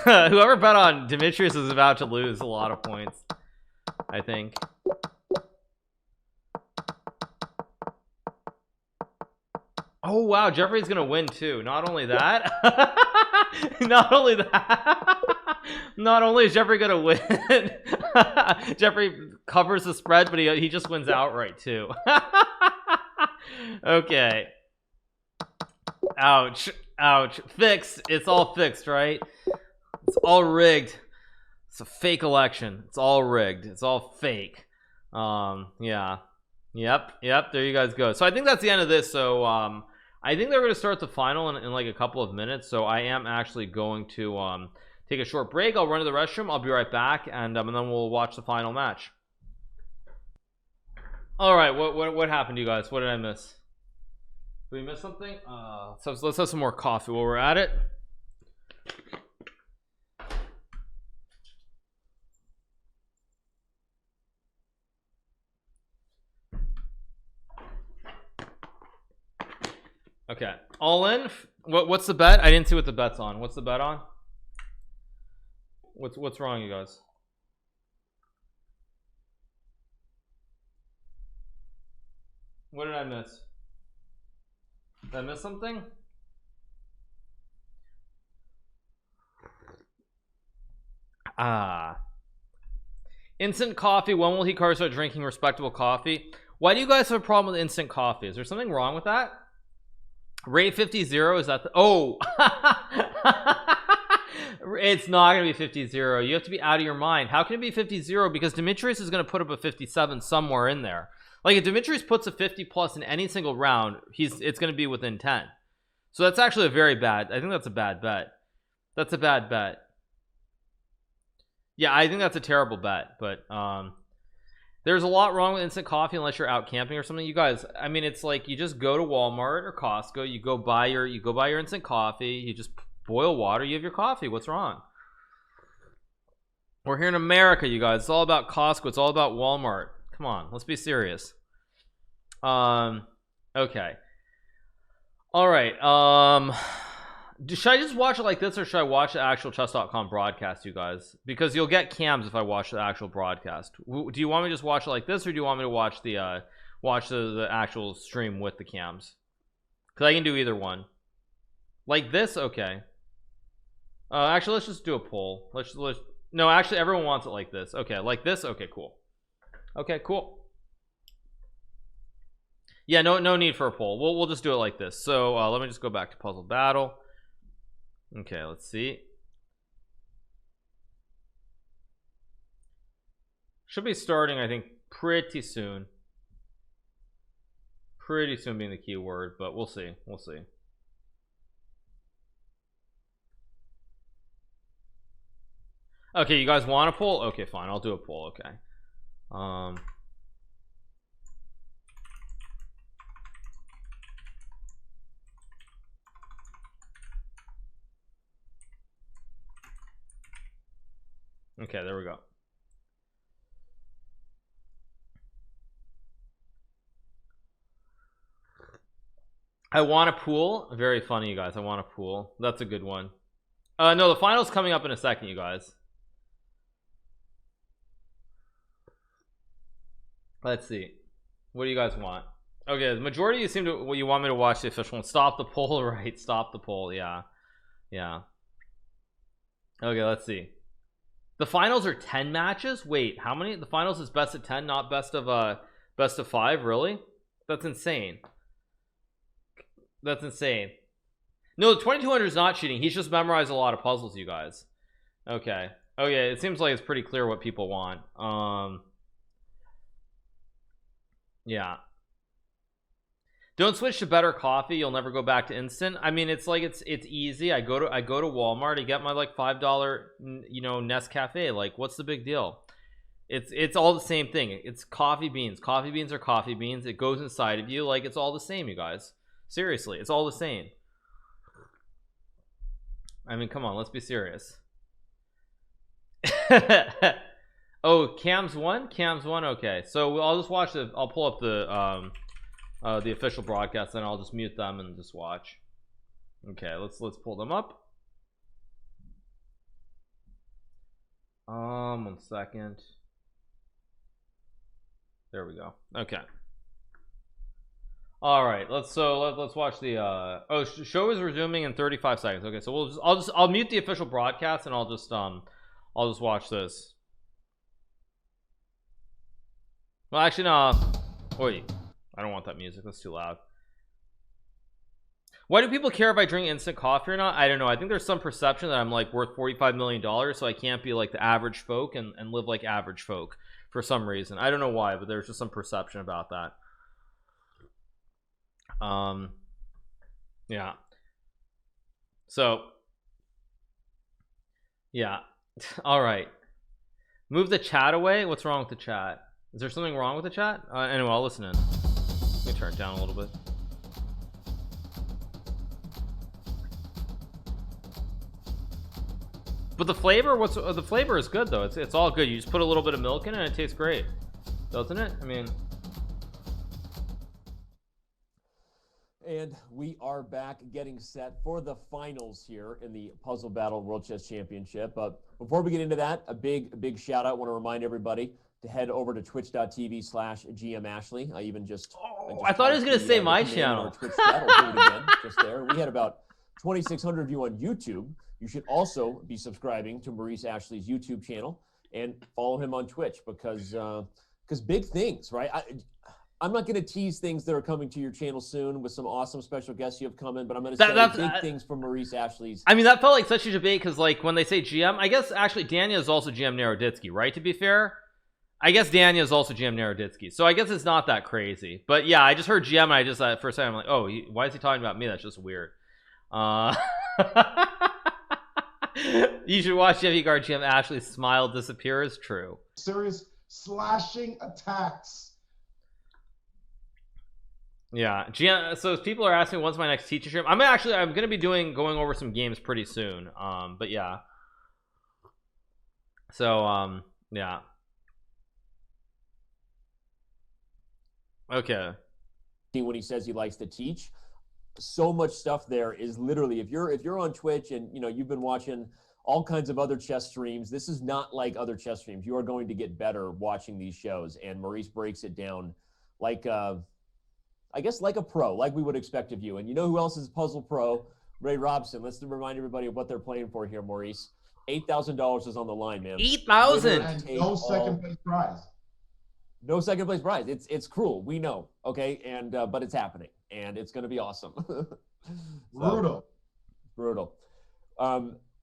Whoever bet on Demetrius is about to lose a lot of points, I think. Oh wow, Jeffrey's gonna win too. Not only that, not only is Jeffrey gonna win, Jeffrey covers the spread, but he just wins outright too. Okay. Ouch. Fixed. It's all fixed, right? It's all rigged. It's a fake election. It's all rigged. It's all fake. Yeah. Yep. There you guys go. So I think that's the end of this. So I think they're going to start the final in like a couple of minutes. So I am actually going to take a short break. I'll run to the restroom. I'll be right back, and then we'll watch the final match. All right. What happened to you guys? What did I miss? Did we miss something? So let's have some more coffee while we're at it. Okay, all in. What's the bet? I didn't see what the bet's on. What's the bet on? What's wrong, you guys? What did I miss? Did I miss something? Instant coffee. When will Hikaru start drinking respectable coffee? Why do you guys have a problem with instant coffee? Is there something wrong with that? Rate 50-0, is that the oh it's not gonna be 50-0. You have to be out of your mind. How can it be 50-0? Because Demetrius is gonna put up a 57 somewhere in there. Like if Demetrius puts a 50 plus in any single round, it's gonna be within 10. So that's actually a very bad, I think that's a bad bet. That's a bad bet. Yeah, I think that's a terrible bet. But there's a lot wrong with instant coffee unless you're out camping or something. You guys, I mean, it's like you just go to Walmart or Costco, you go buy your instant coffee, you just boil water, you have your coffee. What's wrong? We're here in America, you guys. It's all about Costco, it's all about Walmart. Come on, let's be serious. Okay. All right. Should I just watch it like this, or should I watch the actual chess.com broadcast, you guys? Because you'll get cams if I watch the actual broadcast. Do you want me to just watch it like this, or do you want me to watch the actual stream with the cams? Because I can do either one. Like this? Okay. Actually, let's just do a poll. Let's no, actually, everyone wants it like this. Okay, like this? Okay, cool. Okay, cool. Yeah, no need for a poll. We'll just do it like this. So let me just go back to puzzle battle. Okay, let's see. Should be starting, I think, pretty soon. Pretty soon being the key word, but we'll see. We'll see. Okay, you guys want a poll? Okay, fine. I'll do a poll. Okay. Okay, there we go. I want a pool. Very funny, you guys. I want a pool. That's a good one. No, the final's coming up in a second, you guys. Let's see. What do you guys want? Okay, the majority of you seem to, well, you want me to watch the official one. Stop the poll, right? Stop the poll. Yeah. Okay, let's see. The finals are 10 matches. Wait, how many? The finals is best of 10, not best of 5. Really? That's insane. That's insane. No, the 2200 is not cheating. He's just memorized a lot of puzzles, you guys. Okay. It seems like it's pretty clear what people want. Yeah. Don't switch to better coffee. You'll never go back to instant. I mean, it's like it's easy. I go to Walmart. I get my like $5, you know, Nescafe. Like, what's the big deal? It's all the same thing. It's coffee beans. Coffee beans are coffee beans. It goes inside of you. Like, it's all the same, you guys. Seriously, it's all the same. I mean, come on, let's be serious. Oh, Cam's one. Okay, so I'll just watch the. I'll pull up the official broadcast, then I'll just mute them and just watch. Okay, let's pull them up. 1 second. There we go. Okay. All right, let's watch the show is resuming in 35 seconds. Okay, so I'll mute the official broadcast and I'll just watch this. Well, actually, no. Wait, I don't want that music. That's too loud. Why do people care if I drink instant coffee or not? I don't know. I think there's some perception that I'm like worth $45 million, so I can't be like the average folk and live like average folk for some reason. I don't know why, but there's just some perception about that. Yeah. So, yeah. All right. Move the chat away. What's wrong with the chat? Is there something wrong with the chat? Anyway, I'll listen in. Let me turn it down a little bit. But the flavor, the flavor is good though. It's all good. You just put a little bit of milk in it and it tastes great, doesn't it? I mean. And we are back getting set for the finals here in the Puzzle Battle World Chess Championship. But before we get into that, a big shout out. I want to remind everybody to head over to twitch.tv/GMAshley. I thought he was going to say my channel. Twitch chat. I'll do it again, just there. We had about 2,600 view on YouTube. You should also be subscribing to Maurice Ashley's YouTube channel and follow him on Twitch because big things, right? I'm not going to tease things that are coming to your channel soon with some awesome special guests you have coming, but I'm going to say big things from Maurice Ashley's. I mean, that felt like such a debate because, like, when they say GM, I guess actually Dania is also GM Naroditsky, right? To be fair, I guess Dania is also GM Naroditsky, so I guess it's not that crazy. But yeah, I just heard GM, and I just for a second I'm like, oh, why is he talking about me? That's just weird. You should watch GMHikaru GM Ashley's smile disappears. True. Serious slashing attacks. Yeah, GM. So people are asking when's my next teacher stream. I'm gonna be going over some games pretty soon. But yeah. So yeah. Okay. When he says he likes to teach, so much stuff there is literally if you're on Twitch and you've been watching all kinds of other chess streams, this is not like other chess streams. You are going to get better watching these shows, and Maurice breaks it down like I guess like a pro, like we would expect of you. And you know who else is a puzzle pro? Ray Robson. Let's remind everybody of what they're playing for here, Maurice. $8,000 is on the line, man. 8,000. No second place prize. No second place prize. It's cruel. We know. Okay. And but it's happening, and it's going to be awesome. Brutal.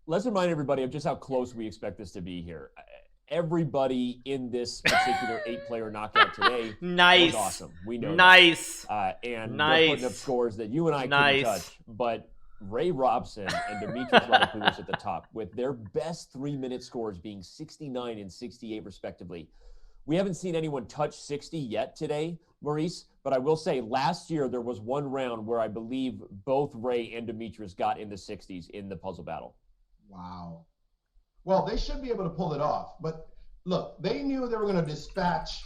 Let's remind everybody of just how close we expect this to be here. Everybody in this particular 8-player knockout today was awesome. We know that. And they're putting up scores that you and I couldn't touch. But Ray Robson and Dimitris Radopoulos at the top with their best 3-minute scores being 69 and 68 respectively. We haven't seen anyone touch 60 yet today, Maurice, but I will say last year there was one round where I believe both Ray and Dimitris got in the 60s in the puzzle battle. Wow. Well, they should be able to pull it off. But look, they knew they were going to dispatch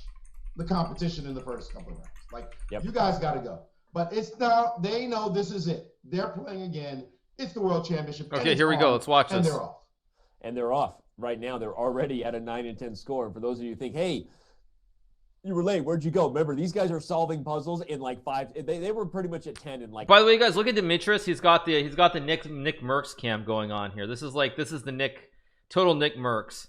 the competition in the first couple of rounds. Like, you guys got to go. But it's now, they know this is it. They're playing again. It's the World Championship. Okay, here we go. Let's watch this. And they're off. And they're off. Right now, they're already at a 9 and 10 score. And for those of you who think, hey, you were late, where'd you go? Remember, these guys are solving puzzles in like 5. They were pretty much at 10 in like. By the way, guys, look at Dimitris. He's got the Nick Merckx cam going on here. This is the Nick. Total Nick Merckx.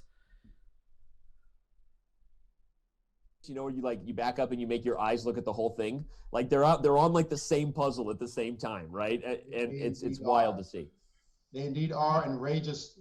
You know, where you back up and you make your eyes look at the whole thing. Like they're on like the same puzzle at the same time, right? And it's wild to see. They indeed are, and Ray just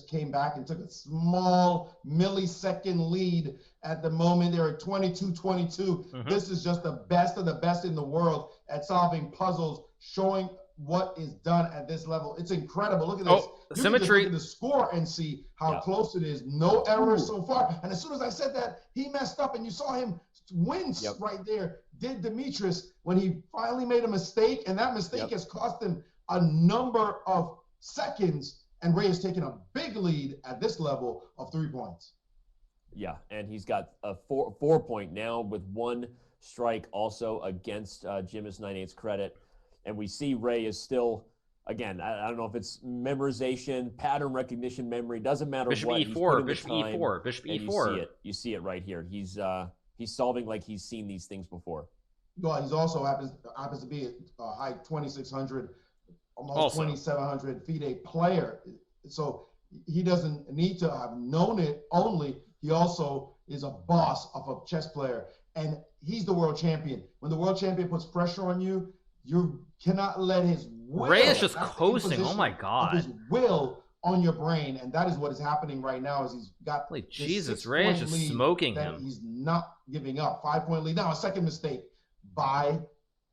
came back and took a small millisecond lead at the moment. They're at 22-22. This is just the best of the best in the world at solving puzzles, showing what is done at this level. It's incredible. Look at this. You Symmetry. can just look at the score and see how close it is. No errors so far. And as soon as I said that, he messed up, and you saw him wince right there. Did Demetrius when he finally made a mistake, and that mistake has cost him a number of seconds, and Ray has taken a big lead at this level of 3 points. Yeah, and he's got a 4-point now with 1 strike also against Jimis 98's credit. And we see Ray is still, again, I don't know if it's memorization, pattern recognition, memory, doesn't matter Bishop what. E4, Bishop E4, Bishop E4. You see it right here. He's solving like he's seen these things before. Well, he's also happens to be a high 2,600, almost 2,700 FIDE player. So he doesn't need to have known it only. He also is a boss of a chess player, and he's the world champion. When the world champion puts pressure on you, you cannot let his will. Ray is just coasting. Oh my God. His will on your brain, and that is what is happening right now. Is he's got Jesus, Ray is just smoking him. He's not giving up. 5-point lead now. A second mistake by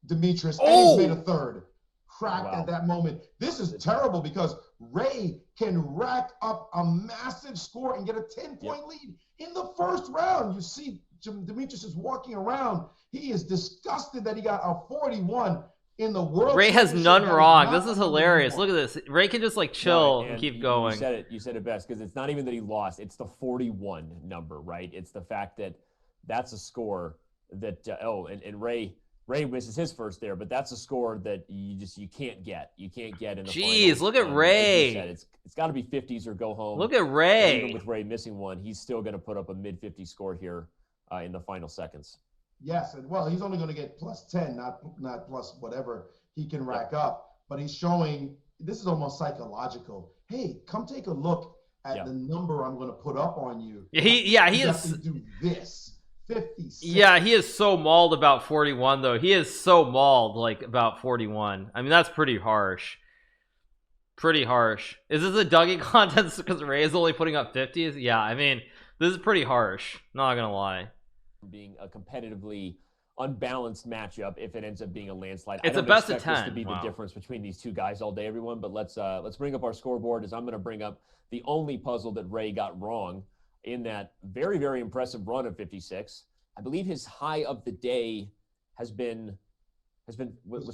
Demetrius, and he's made a third. Cracked at that moment. This is terrible because Ray can rack up a massive score and get a 10-point lead in the first round. You see Demetrius is walking around. He is disgusted that he got a 41 in the world. Ray has none wrong. This is hilarious. Look at this. Ray can just like chill and keep going. You said it best, because it's not even that he lost. It's the 41 number, right? It's the fact that that's a score that and Ray misses his first there, but that's a score that you can't get. You can't get in the Jeez, finals. Look at Ray. It's got to be 50s or go home. Look at Ray. And even with Ray missing one, he's still going to put up a mid-50 score here in the final seconds. Yes, and well, he's only going to get plus 10, not plus whatever he can rack up. But he's showing this is almost psychological. Hey, come take a look at the number I'm going to put up on you. He is. Do this. 56. Yeah, he is so mauled about 41 though. He is so mauled like about 41. I mean, that's pretty harsh. Pretty harsh. Is this a Dougie contest because Ray is only putting up 50s? Yeah, I mean, this is pretty harsh. Not gonna lie. Being a competitively unbalanced matchup, if it ends up being a landslide, it's I a don't best of expect 10. This to be the difference between these two guys all day, everyone. But let's bring up our scoreboard. As I'm going to bring up the only puzzle that Ray got wrong in that very, very impressive run of 56. I believe his high of the day was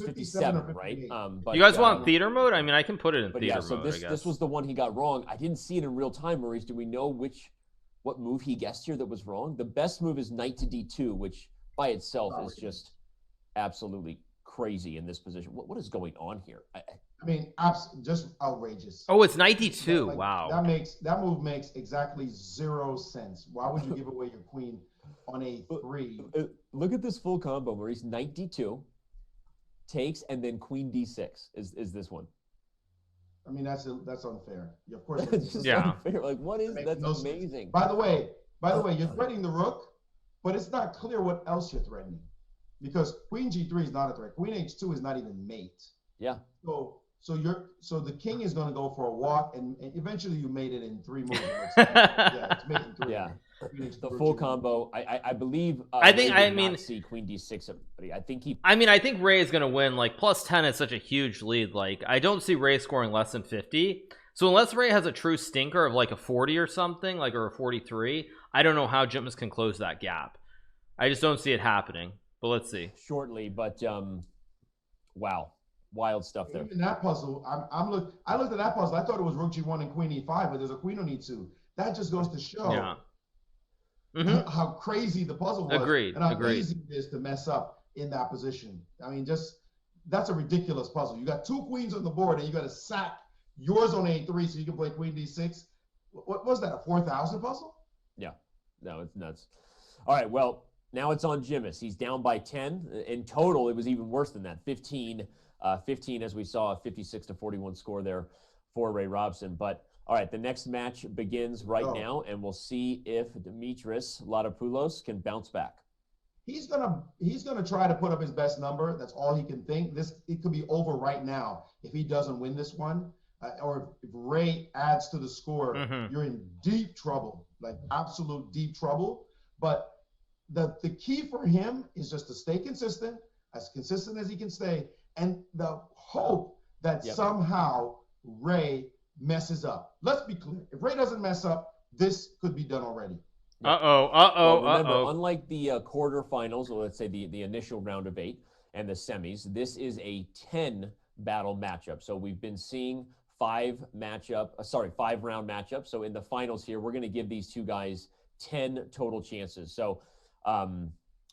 57, right? But, you guys want theater mode? I mean, I can put it in theater mode. This was the one he got wrong. I didn't see it in real time, Maurice. Do we know what move he guessed here that was wrong? The best move is knight to d2, which by itself is just absolutely crazy in this position. What is going on here? I mean, just outrageous. Oh, it's knight d2. Wow. That move makes exactly 0 sense. Why would you give away your queen on a3? Look at this full combo, Maurice. Knight d2 takes, and then queen d6 is this one. I mean, that's unfair. Of course, it's just unfair. Like, what is that's amazing? Sense. By the way, you're threatening the rook, but it's not clear what else you're threatening, because queen g3 is not a threat. Queen h2 is not even mate. Yeah. So the king is going to go for a walk, and eventually you made it in 3 moves. It's making 3. Yeah. The full combo. I believe. I mean, see queen d6. I think Ray is gonna win. Like plus 10 is such a huge lead. Like I don't see Ray scoring less than 50. So unless Ray has a true stinker of like a 40 or something, like or a 43, I don't know how Jimis can close that gap. I just don't see it happening. But let's see. Shortly, but wow. Wild stuff there. Even that puzzle, I looked at that puzzle. I thought it was rook g1 and queen e5, but there's a queen on e2. That just goes to show how crazy the puzzle was. Agreed. And how easy it is to mess up in that position. I mean, that's a ridiculous puzzle. You got 2 queens on the board, and you got to sack yours on a3 so you can play queen d6. What was that, a 4,000 puzzle? Yeah. No, it's nuts. All right, well, now it's on Jimis. He's down by 10. In total, it was even worse than that. 15, as we saw, a 56-41 score there for Ray Robson. But all right, the next match begins right now, and we'll see if Dimitris Latopoulos can bounce back. He's gonna try to put up his best number. That's all he can think. It could be over right now if he doesn't win this one. or if Ray adds to the score, you're in deep trouble, like absolute deep trouble. But the key for him is just to stay consistent as he can stay, and the hope that somehow Ray messes up. Let's be clear. If Ray doesn't mess up, this could be done already. Well, remember, unlike the quarterfinals, or let's say the initial round of 8 and the semis, this is a 10 battle matchup. So we've been seeing 5-round matchups. So in the finals here, we're going to give these two guys 10 total chances. So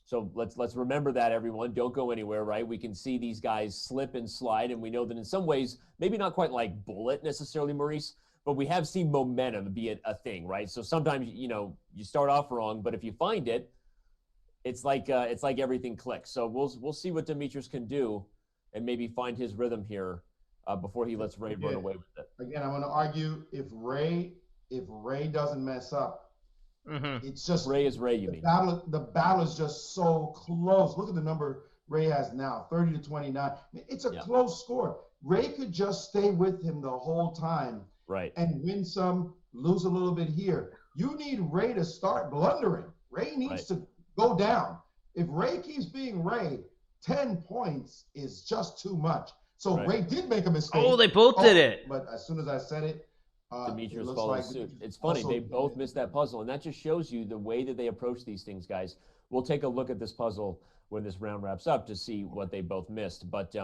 so let's remember that, everyone. Don't go anywhere, right? We can see these guys slip and slide, and we know that in some ways, maybe not quite like bullet necessarily, Maurice, but we have seen momentum be a thing, right? So sometimes, you start off wrong, but if you find it, it's like everything clicks. So we'll see what Demetrius can do and maybe find his rhythm here before he lets Ray run away with it. Again, I'm going to argue if Ray doesn't mess up, it's just Ray is Ray. You mean the battle is just so close. Look at the number Ray has now, 30-29. It's a close score. Ray could just stay with him the whole time, right? And win some, lose a little bit here. You need Ray to start blundering. Ray needs to go down. If Ray keeps being Ray, 10 points is just too much. So Ray did make a mistake. Oh, they both did it. But as soon as I said it, Demetrius followed suit. It's funny, they both missed that puzzle, and that just shows you the way that they approach these things, guys. We'll take a look at this puzzle when this round wraps up to see what they both missed, but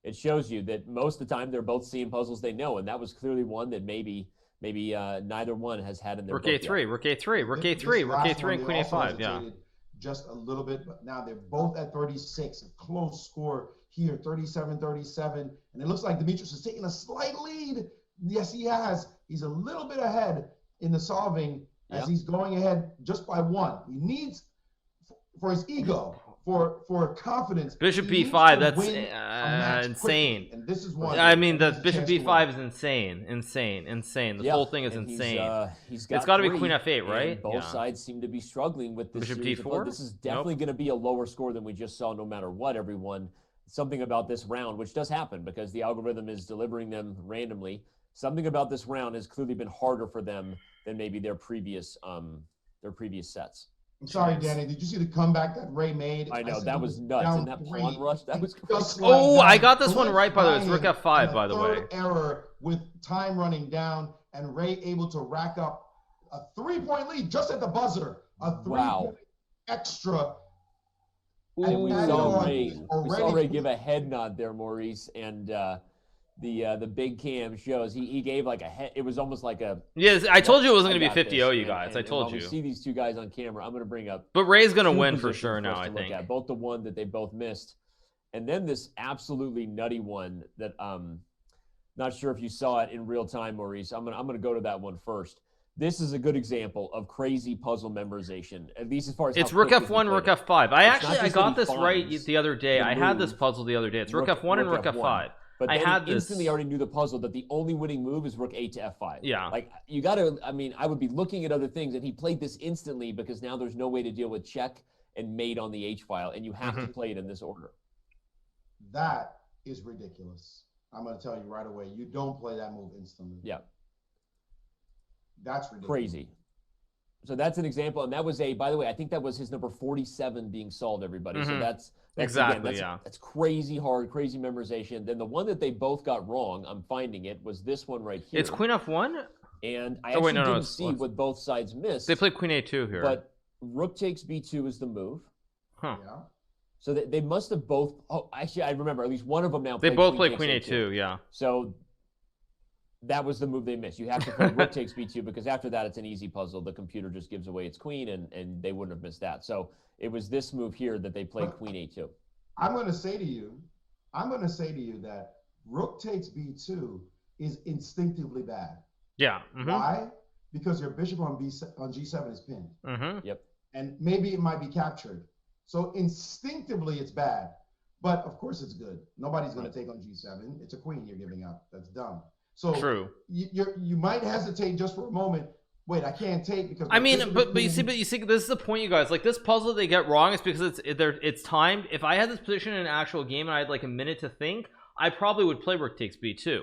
it shows you that most of the time they're both seeing puzzles they know, and that was clearly one that maybe neither one has had in their Rook A3, Rook A3, Rook A3, Rook A3, and Queen A5, just a little bit, but now they're both at 36, a close score here, 37-37, and it looks like Demetrius is taking a slight lead. Yes, he has. He's a little bit ahead in the solving as he's going ahead just by 1. He needs, for his ego, for confidence. Bishop B5, that's insane. And this is one. I mean, the Bishop B5 is insane. The whole thing is insane. It's got to be Queen F8, right? Both sides seem to be struggling with this. Bishop D4? This is definitely going to be a lower score than we just saw no matter what, everyone. Something about this round, which does happen because the algorithm is delivering them randomly. Something about this round has clearly been harder for them than maybe their previous sets. I'm sorry, Danny. Did you see the comeback that Ray made? I know, that was nuts. And that pawn rush, that was crazy. Oh, I got this one right, by the way. It's Rook F5, by the way. Error with time running down, and Ray able to rack up a 3-point lead just at the buzzer. A 3-point extra. And we saw Ray give a head nod there, Maurice, and the big cam shows he gave like a head. It was almost like a. Yes, I told you it wasn't going to be 50-0, you guys. I told you. When we see these two guys on camera, I'm going to bring up. But Ray's going to win for sure now, I think. Both the one that they both missed, and then this absolutely nutty one that not sure if you saw it in real time, Maurice. I'm gonna go to that one first. This is a good example of crazy puzzle memorization, at least as far as it's Rook F1, Rook F5. I got this right the other day. I had this puzzle the other day. It's Rook F1 and Rook F5. But I had instantly already knew the puzzle that the only winning move is Rook A to F5. Yeah. Like you got to. I mean, I would be looking at other things, and he played this instantly because now there's no way to deal with check and mate on the H file, and you have to play it in this order. That is ridiculous. I'm going to tell you right away. You don't play that move instantly. Yeah. That's ridiculous. Crazy. So that's an example, and that was by the way, I think that was his number 47 being solved, everybody. So that's exactly, again, that's crazy hard, crazy memorization. Then the one that they both got wrong, I'm finding it, was this one right here. It's Queen F1? And I actually didn't see what both sides missed. They played Queen A2 here. But Rook takes B2 is the move. Huh. Yeah. So they must have both, actually I remember at least one of them now They both played Queen A2, yeah. So that was the move they missed. You have to play Rook takes B2 because after that it's an easy puzzle. The computer just gives away its queen and they wouldn't have missed that. So it was this move here that they played Queen A2. I'm going to say to you that Rook takes B2 is instinctively bad. Yeah. Why? Because your bishop on G7 is pinned. Yep. And maybe it might be captured. So instinctively it's bad. But of course it's good. Nobody's going to take on G7. It's a queen you're giving up. That's dumb. So true. You might hesitate just for a moment. Wait, I can't take because I mean, but you see, this is the point, you guys. Like this puzzle they get wrong is because it's timed. If I had this position in an actual game and I had like a minute to think, I probably would play Rook takes B2.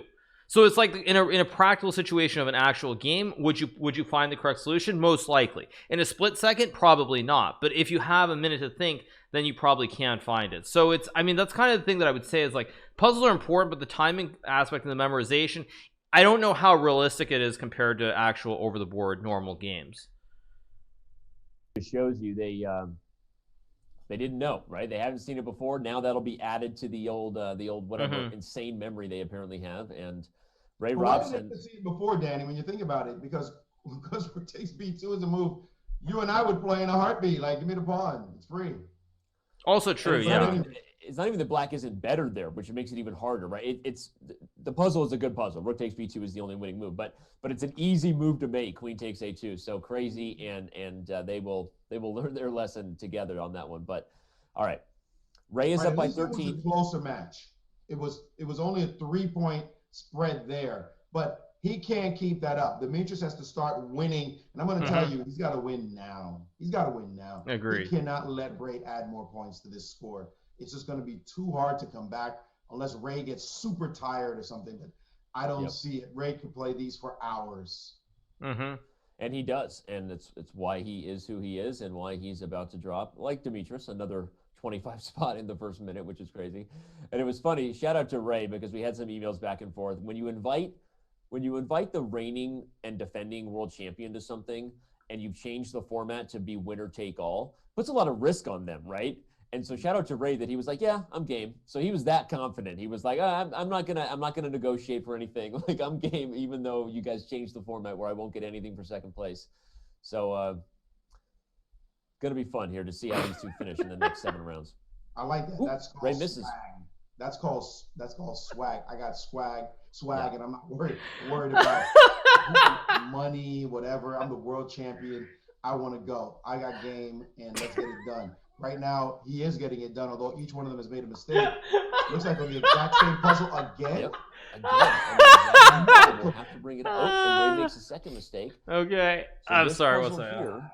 So it's like in a practical situation of an actual game, would you find the correct solution? Most likely. In a split second, probably not. But if you have a minute to think, then you probably can find it. So it's, I mean, that's kind of the thing that I would say is like puzzles are important, but the timing aspect and the memorization, I don't know how realistic it is compared to actual over the board normal games. It shows you they didn't know, right? They haven't seen it before. Now that'll be added to the old whatever insane memory they apparently have. And Ray Robson. Why didn't they see it before, Danny? When you think about it, because it takes B2 as a move, you and I would play in a heartbeat. Like, give me the pawn. It's free. Also true, It's not even that black isn't better there, which makes it even harder, right? It's the puzzle is a good puzzle. Rook takes B2 is the only winning move, but it's an easy move to make. Queen takes A2, so crazy, and they will learn their lesson together on that one. But all right, Ray is up by 13. It was a closer match. It was only a 3-point spread there, but he can't keep that up. Demetrius has to start winning, and I'm going to tell you, he's got to win now. He's got to win now. Agreed. He cannot let Ray add more points to this score. It's just going to be too hard to come back unless Ray gets super tired or something. But I don't see it. Ray can play these for hours. And he does, and it's why he is who he is and why he's about to drop, like Demetrius, another 25 spot in the first minute, which is crazy. And it was funny. Shout out to Ray because we had some emails back and forth. When you invite the reigning and defending world champion to something and you've changed the format to be winner take all, puts a lot of risk on them, right? And so shout out to Ray that he was like, yeah, I'm game. So he was that confident. He was like, I'm not gonna negotiate for anything. Like, I'm game, even though you guys changed the format where I won't get anything for second place. So gonna be fun here to see how these two finish in the next 7 rounds. I like that. Ooh, That's called Ray misses. swag. That's called swag. I got swag, and I'm not worried about money, whatever. I'm the world champion. I want to go. I got game, and let's get it done. Right now, he is getting it done, although each one of them has made a mistake. Looks like on the exact same puzzle again. Yep. Again. We'll have to bring it up. And Ray makes a second mistake. Okay. So I'm this sorry. puzzle What's that? here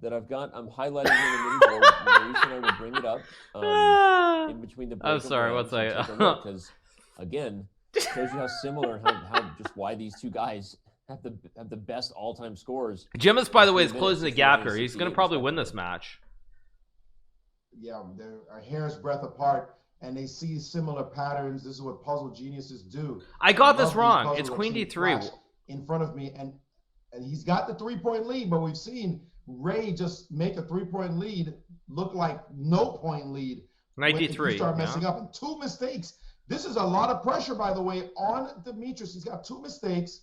that I'm highlighting in the mini board. Maurice and I will bring it up in between the break. I'm sorry. What's that? Because again, it shows you how similar and how just why these two guys have the best all-time scores. Jimis, by the way, is closing the gap here. He's going to probably win this match. Yeah, they're a hair's breadth apart, and they see similar patterns. This is what puzzle geniuses do. I got this wrong. It's Queen D3 in front of me, and he's got the 3-point lead, but we've seen Ray just make a 3-point lead look like no point lead. Knight D3. If you start messing up, and 2 mistakes. This is a lot of pressure, by the way, on Demetrius. He's got 2 mistakes.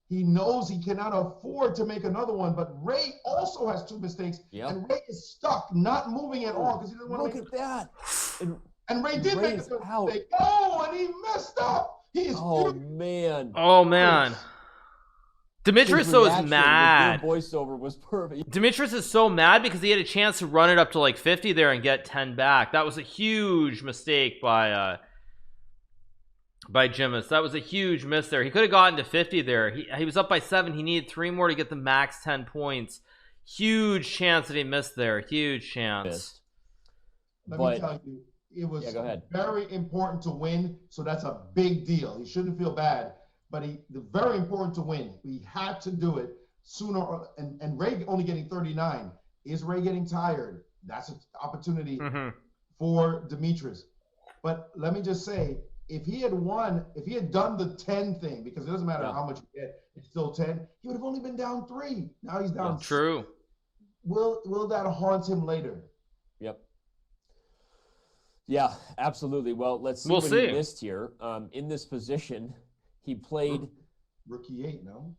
He knows he cannot afford to make another one, but Ray also has 2 mistakes, and Ray is stuck, not moving at all because he doesn't want to make. Look at that! And Ray did make a mistake. Oh, and he messed up. He's man! Oh man! Demetrius though is mad. Voiceover was perfect. Demetrius is so mad because he had a chance to run it up to like 50 there and get 10 back. That was a huge mistake by Jimis. That was a huge miss there. He could have gotten to 50 there. He was up by 7. He needed 3 more to get the max 10 points. Huge chance that he missed there. Huge chance. Let me tell you, it was very important to win, so that's a big deal. He shouldn't feel bad, but very important to win. We had to do it sooner. And Ray only getting 39. Is Ray getting tired? That's an opportunity for Demetrius. But let me just say, if he had won, if he had done the 10 thing, because it doesn't matter how much you get, it's still 10, he would have only been down 3. Now he's down 6. True. Will that haunt him later? Yep. Yeah, absolutely. Well, let's see what he missed here. In this position, he played Rookie 8, no?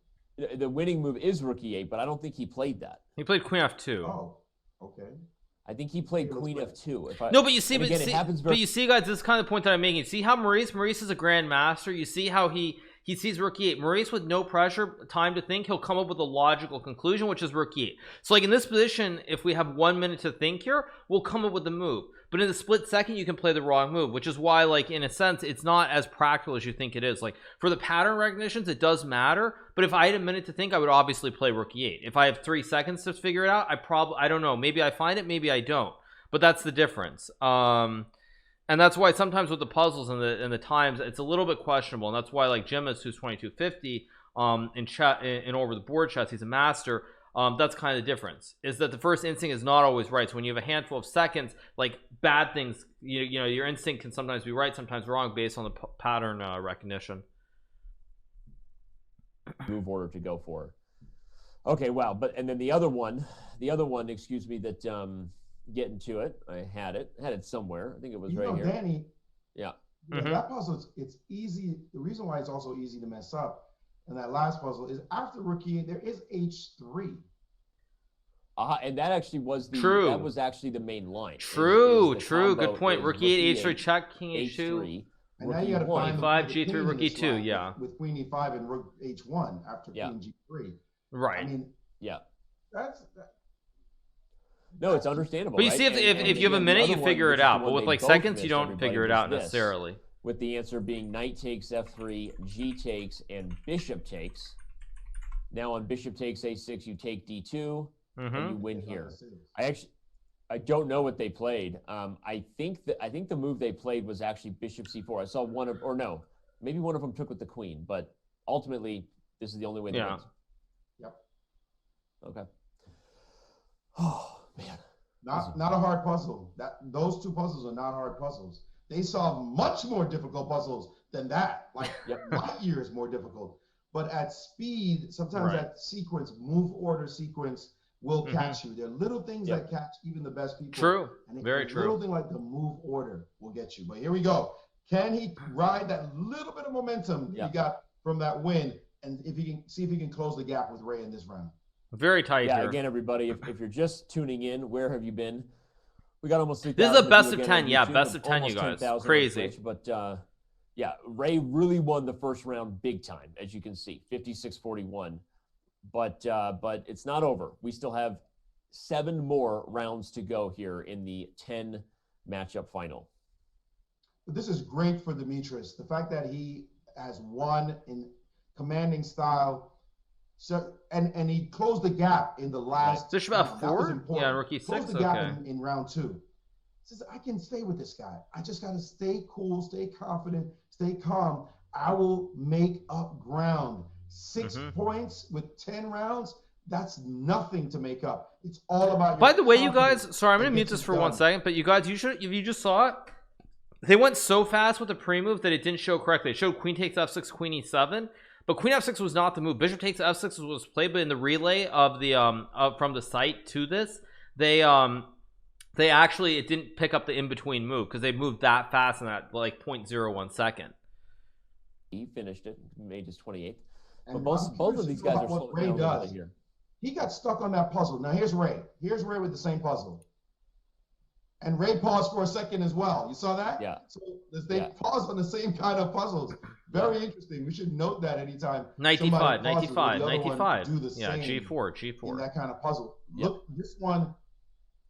The winning move is Rookie 8, but I don't think he played that. He played Queen F2. Oh, okay. I think he played Queen F2. No, but you see, but you see, guys, this is kind of the point that I'm making. See how Maurice is a grandmaster. You see how he sees Rookie 8. Maurice, with no pressure, time to think, he'll come up with a logical conclusion, which is Rookie 8. So, like in this position, if we have 1 minute to think here, we'll come up with the move. But in the split second, you can play the wrong move, which is why, like, in a sense, it's not as practical as you think it is. Like, for the pattern recognitions, it does matter. But if I had a minute to think, I would obviously play Rookie 8. If I have 3 seconds to figure it out, I don't know. Maybe I find it, maybe I don't. But that's the difference. And that's why sometimes with the puzzles and the times, it's a little bit questionable, and that's why like Jimis, who's 2250 in chat in over the board chess, he's a master. That's kind of the difference, is that the first instinct is not always right. So when you have a handful of seconds, like bad things, you know, your instinct can sometimes be right, sometimes wrong, based on the pattern recognition. Move order to go for. Okay, wow. But and then the other one, excuse me, that getting to it, I had it somewhere. I think it was right here. Danny, yeah. That puzzle, it's easy. The reason why it's also easy to mess up, and that last puzzle is after rook e8, there is h3. And that actually was the true. That was actually the main line. True. Good point. Rook e8, h3 check, king h2. And now you got to find e5, g3, rook e2. Yeah. With queen e5 and rook h1 after queen g3. Right. I mean, yeah. No, it's understandable. But you right? see, if you have a minute, you figure it out. But with like seconds, you don't figure it out necessarily. With the answer being knight takes f3, g takes, and bishop takes. Now on bishop takes a6, you take d2, and you win here. I don't know what they played. I think the move they played was actually bishop c4. I saw maybe one of them took with the queen, but ultimately this is the only way they went. Yep. Okay. Oh man. Not a hard puzzle. Those two puzzles are not hard puzzles. They solve much more difficult puzzles than that. Like light years more difficult. But at speed, sometimes that sequence, move order sequence, will catch you. There are little things that catch even the best people. True. And very true. Little thing like the move order will get you. But here we go. Can he ride that little bit of momentum he got from that win? And if he can see if he can close the gap with Ray in this round. Very tight here. Again, everybody, if you're just tuning in, where have you been? We got almost 3,000. This is a best of 10. Yeah, best of 10, you guys. Crazy. Twitch, but Ray really won the first round big time, as you can see, 56-41. But it's not over. We still have 7 more rounds to go here in the 10 matchup final. But this is great for Demetrius. The fact that he has won in commanding style. So and he closed the gap in the last. Bishop f4. Yeah, rook e6. Closed the gap in round 2. He says, I can stay with this guy. I just got to stay cool, stay confident, stay calm. I will make up ground. 6 points with 10 rounds. That's nothing to make up. It's all about. By the way, you guys. Sorry, I'm gonna mute this for 1 second. But you guys, if you just saw it, they went so fast with the pre-move that it didn't show correctly. It showed queen takes f6, queen e7. But queen f6 was not the move. Bishop takes f6 was played, but in the relay of the from the site to this, they actually, it didn't pick up the in-between move because they moved that fast in that like 0.01 second. He finished it, made his 28th. But both of these guys are what Ray does here. He got stuck on that puzzle. Now here's Ray. Here's Ray with the same puzzle. And Ray paused for a second as well. You saw that? Yeah. So they paused on the same kind of puzzles. Very interesting. We should note that anytime. 95. Do the Yeah, same G4. in that kind of puzzle. Look, this one,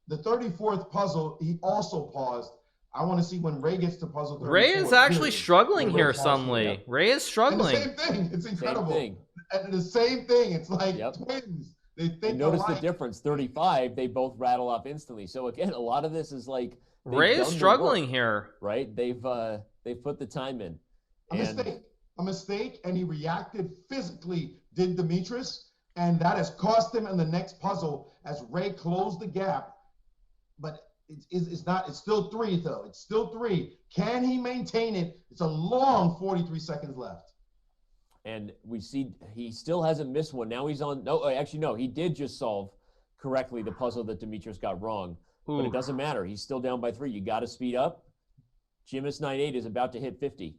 the 34th puzzle, he also paused. I want to see when Ray gets to puzzle 34. Ray is actually struggling here suddenly. Ray is struggling. And the same thing. It's incredible. And the same thing. It's like twins. They think notice the difference. 35, they both rattle off instantly. So again, a lot of this is like Ray is struggling here, right? They've put the time in. A mistake, and he reacted physically. Did Demetrius, and that has cost him in the next puzzle as Ray closed the gap. But it's not. It's still 3 though. It's still 3. Can he maintain it? It's a long 43 seconds left. And we see he still hasn't missed one. Now he's on. No, actually, no. He did just solve correctly the puzzle that Demetrius got wrong. Ooh. But it doesn't matter. He's still down by 3. You got to speed up. Jimis 9-8 is about to hit 50.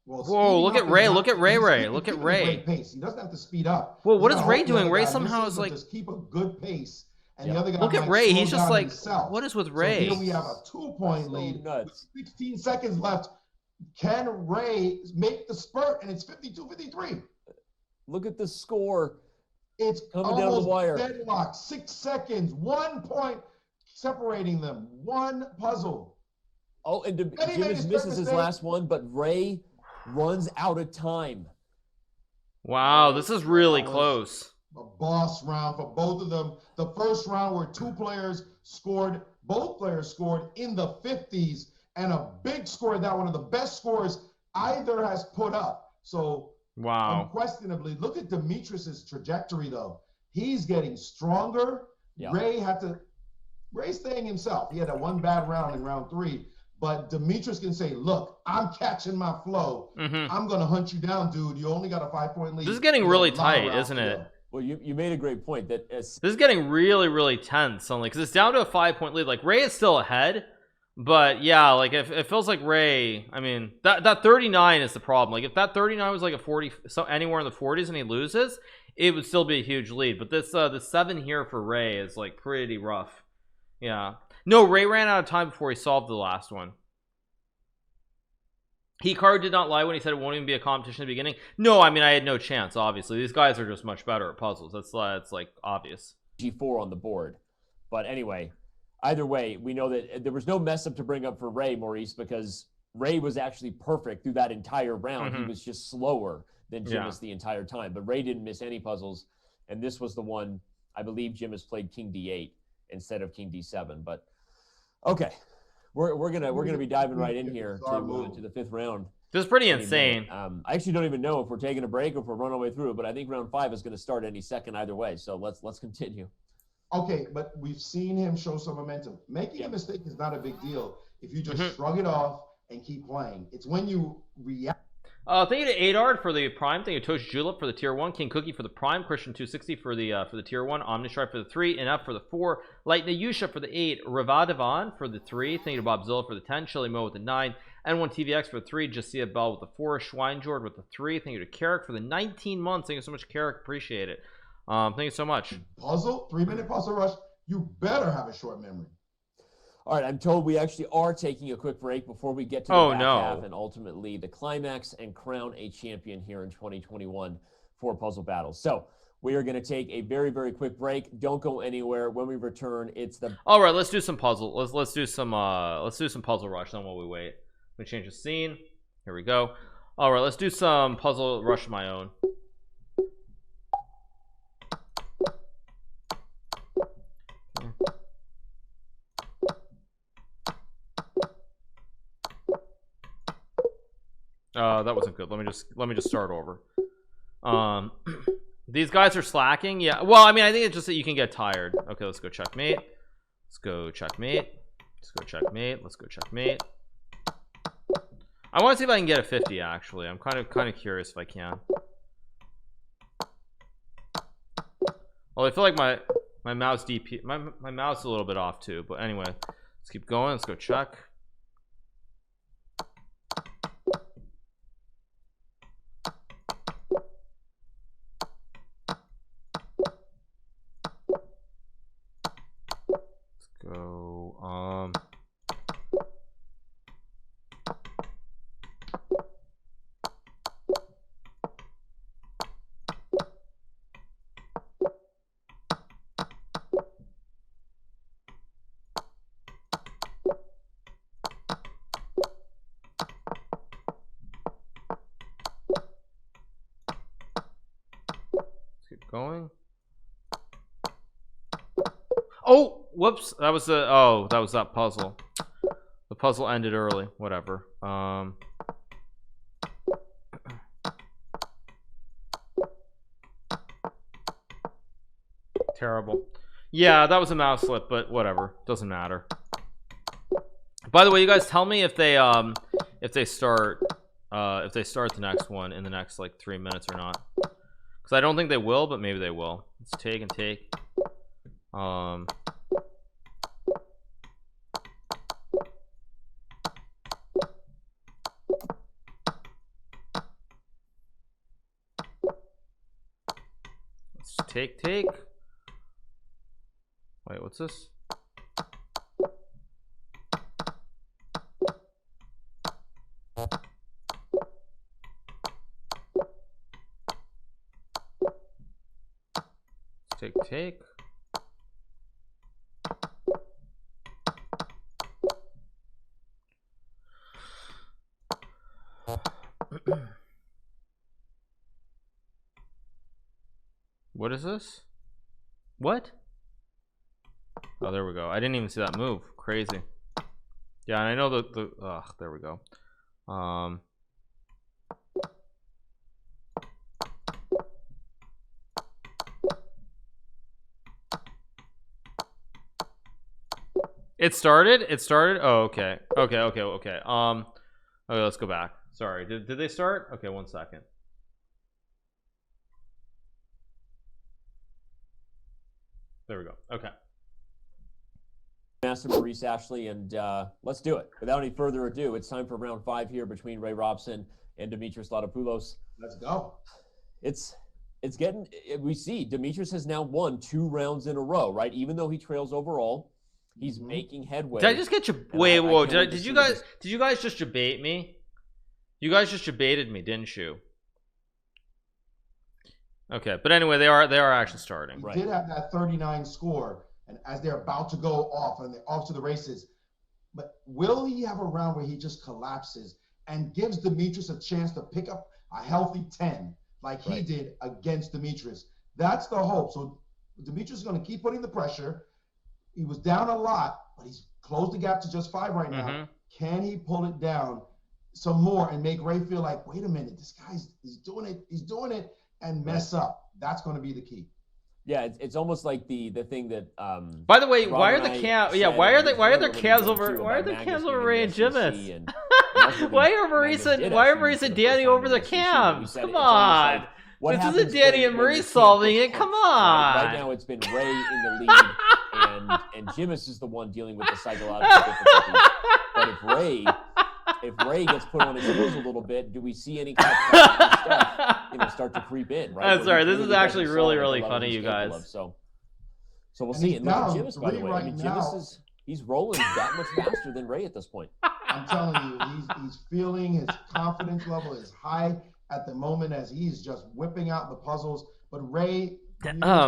Well, whoa! Look at Ray. Look at Ray. Look at Ray. Pace. He doesn't have to speed up. Well, what is Ray doing? Ray somehow is like just keep a good pace. And the other guy look at Ray. He's just like, what is with Ray? So here we have a 2-point lead. With 16 seconds left. Can Ray make the spurt? And it's 52-53. Look at the score. It's coming down the wire. Deadlock. 6 seconds. 1 point separating them. One puzzle. Oh, and Jimis misses his last one, but Ray runs out of time. Wow, this is really close. A boss round for both of them. The first round where 2 players scored both players scored in the 50s, and a big score that one of the best scores either has put up. So wow, unquestionably, look at Demetrius's trajectory though. He's getting stronger. Yeah. Ray's staying himself. He had that one bad round in round 3, but Demetrius can say, look, I'm catching my flow. I'm going to hunt you down, dude. You only got a 5-point lead. This is getting really tight, isn't it? Well, you made a great point that this is getting really, really tense suddenly, because it's down to a 5-point lead. Like, Ray is still ahead, but yeah, like it feels like Ray, I mean, that 39 is the problem. Like, if that 39 was like a 40, so anywhere in the 40s and he loses, it would still be a huge lead. But this the 7 here for Ray is like pretty rough. Yeah, no, Ray ran out of time before he solved the last one. Hikaru did not lie when he said it won't even be a competition at the beginning. No, I mean, I had no chance. Obviously, these guys are just much better at puzzles. That's like obvious. G4 on the board. But anyway, either way, we know that there was no mess up to bring up for Ray, Maurice, because Ray was actually perfect through that entire round. He was just slower than Jimis the entire time, but Ray didn't miss any puzzles, and this was the one I believe Jimis played King D8 instead of King D7. But okay, we're gonna be diving right in here to the 5th round. This is pretty insane. I actually don't even know if we're taking a break or if we're running our way through, but I think round 5 is going to start any second either way. So let's continue. Okay, but we've seen him show some momentum. Making a mistake is not a big deal if you just shrug it off and keep playing. It's when you react. Thank you to Adard for the Prime. Thank you to Tosh Julep for the Tier 1. King Cookie for the Prime. Christian 260 for the Tier 1. Omnistripe for the 3. Enough for the 4. Light Nayusha for the 8. Ravadavan for the 3. Thank you to Bobzilla for the 10. Chili Mo with the 9. N1 TVX for the 3. Jacia Bell with the 4. Schweinjord with the 3. Thank you to Carrick for the 19 months. Thank you so much, Carrick. Appreciate it. Thank you so much. Puzzle, 3-minute puzzle rush. You better have a short memory. All right, I'm told we actually are taking a quick break before we get to the back half and ultimately the climax and crown a champion here in 2021 for Puzzle Battles. So we are going to take a very, very quick break. Don't go anywhere. When we return, it's the... All right, let's do some puzzle. Let's do some puzzle rush then while we wait. Let me change the scene. Here we go. All right, let's do some puzzle rush of my own. That wasn't good. Let me just start over. These guys are slacking. Yeah, well, I mean, I think it's just that you can get tired. Okay, let's go checkmate. Let's go checkmate. Let's go checkmate. Let's go checkmate. I want to see if I can get a 50 actually. I'm kind of curious if I can. Well, I feel like my mouse DP my mouse is a little bit off too, but anyway, let's keep going. Let's go check. Going. Oh, whoops! That was that puzzle. The puzzle ended early. Whatever. Terrible. Yeah, that was a mouse slip, but whatever. Doesn't matter. By the way, you guys tell me if they start the next one in the next like 3 minutes or not. I don't think they will, but maybe they will. Let's take and take. Let's take. Wait, what's this? Take. What is this? What? Oh, there we go. I didn't even see that move. crazy. Yeah, and I know the there we go. It started. Oh, okay. Okay, let's go back. Sorry, did they start? Okay, 1 second. There we go. Okay. Master Maurice Ashley, and let's do it. Without any further ado, it's time for round 5 here between Ray Robson and Dimitris Latopoulos. Let's go. It's getting. We see Dimitris has now won 2 rounds in a row, right? Even though he trails overall, he's making headway. Did I just get you? Wait, whoa! Did you guys just debate me? You guys just debated me, didn't you? Okay, but anyway, they are actually starting. He did have that 39 score, and as they're about to go off and they're off to the races, but will he have a round where he just collapses and gives Dimitris a chance to pick up a healthy 10 like he did against Dimitris? That's the hope. So Dimitris is going to keep putting the pressure. He was down a lot, but he's closed the gap to just 5 right now. Can he pull it down some more and make Ray feel like, wait a minute, this guy's he's doing it, and mess up? That's going to be the key. Yeah, it's almost like the thing that. By the way, Rob why are and the I cams? said Yeah, why are there when cams we went over? to Why are about there cams Magnus over being Ray the and SEC, Jimis? and Why are Maurice and Danny over the cams? Come on. This isn't Danny and Maurice solving it. Come on. Right now, it's been Ray in the lead, and Jimis is the one dealing with the psychological difficulties. But if Ray gets put on his heels a little bit, do we see any kind of stuff, start to creep in? Right. I'm sorry. This is actually really funny, you guys. So we'll see. And look at Jimis, by the way. I mean, Jimis he's rolling that much faster than Ray at this point. I'm telling you, he's feeling his confidence level is high at the moment as he's just whipping out the puzzles. But Ray,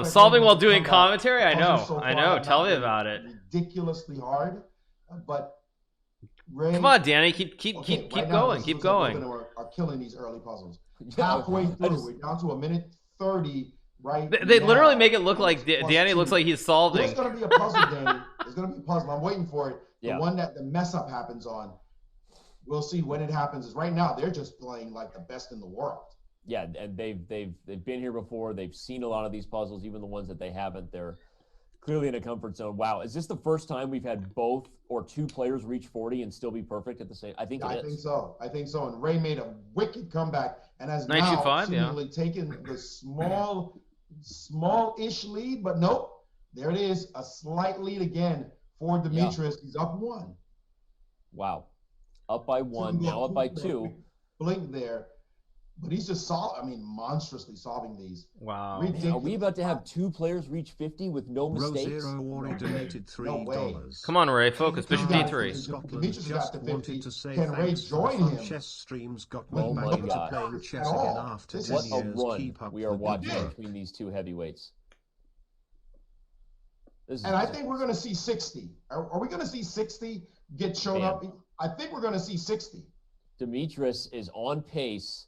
solving while doing commentary. I know. Tell me about it. Ridiculously hard, but Ray. Come on, Danny. Keep right going. Keep going. Are killing these early puzzles. Halfway through, we're down to 1:30. Right. They literally make it look like Danny looks like he's solving. There's going to be a puzzle, Danny. There's going to be a puzzle. I'm waiting for it. The one that the mess up happens on. We'll see when it happens. Is right now they're just playing like the best in the world. Yeah, and they've been here before. They've seen a lot of these puzzles, even the ones that they haven't. They're clearly in a comfort zone. Wow, is this the first time we've had both or 2 players reach 40 and still be perfect at the same? I think I think so. And Ray made a wicked comeback and has now seemingly taken the small-ish lead, but nope, there it is, a slight lead again for Dimitris. Yeah. He's up 1. Wow, up by 1, now up by 2. Blink there, but he's just monstrously solving these. Wow. Are we about to have 2 players reach 50 with no mistakes? Rosero donated $3. Come on, Ray, focus. Bishop D3. Dimitris got to 50. Can Ray join him? Chess streams got me back into playing chess again after 10 years. What a run we are watching between these 2 heavyweights. And I think we're going to see 60. Are we going to see 60 get shown up? I think we're going to see 60. Dimitris is on pace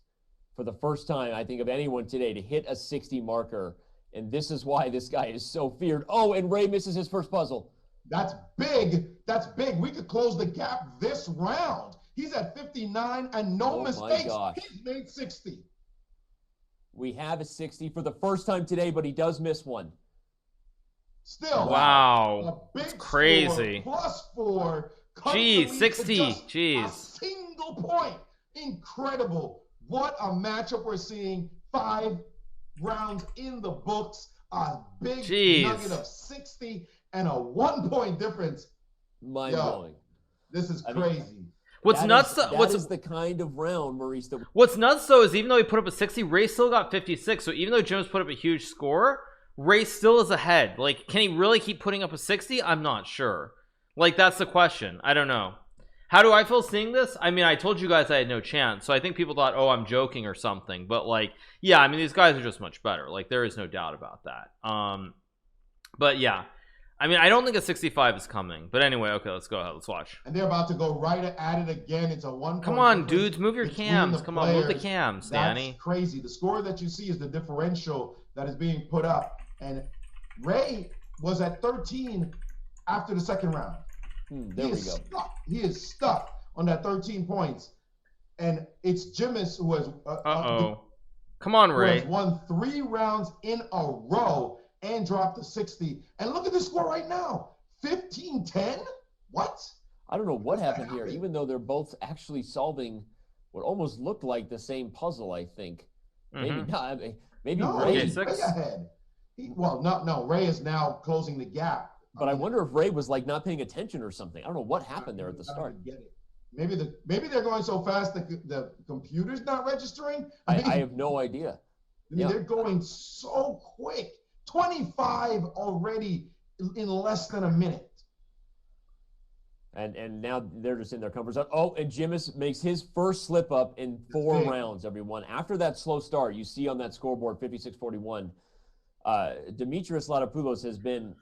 for the first time, I think, of anyone today to hit a 60 marker. And this is why this guy is so feared. Oh, and Ray misses his first puzzle. That's big. That's big. We could close the gap this round. He's at 59 and no mistakes. He's made 60. We have a 60 for the first time today, but he does miss one. Still, wow, a big it's crazy. +4. Jeez, 60. Jeez. A single point. Incredible. What a matchup we're seeing. 5 rounds in the books. A big nugget of 60 and a 1-point difference. Mind-blowing. This is crazy. What's nuts? Is the kind of round, Maurice. What's nuts though is even though he put up a 60, Ray still got 56. So even though Jim's put up a huge score, Ray still is ahead. Like, can he really keep putting up a 60? I'm not sure. Like, that's the question. I don't know. How do I feel seeing this? I mean, I told you guys I had no chance, so I think people thought, oh, I'm joking or something. But like, yeah, I mean, these guys are just much better. Like, there is no doubt about that. But yeah, I mean, I don't think a 65 is coming. But anyway, okay, let's go ahead. Let's watch. And they're about to go right at it again. It's a 1-point. Come on, dudes, move your cams. Come on, move the cams, Danny. That's crazy. The score that you see is the differential that is being put up. And Ray was at 13 after the second round. There we go. Stuck. He is stuck on that 13 points. And it's Jimis who has Come on, who Ray. has won 3 rounds in a row and dropped to 60. And look at the score right now. 15-10? What? I don't know what happened here, even though they're both actually solving what almost looked like the same puzzle, I think. Maybe not. Maybe Ray is way ahead. Ray is now closing the gap. But I wonder if Ray was like not paying attention or something. I don't know what happened there at the start. Get it. Maybe they're going so fast that the computer's not registering. I have no idea. They're going so quick. 25 already in less than a minute. And now they're just in their comfort zone. Oh, and Jimis makes his first slip up in 4 rounds, everyone. After that slow start, you see on that scoreboard 56-41, Dimitris Latopoulos has been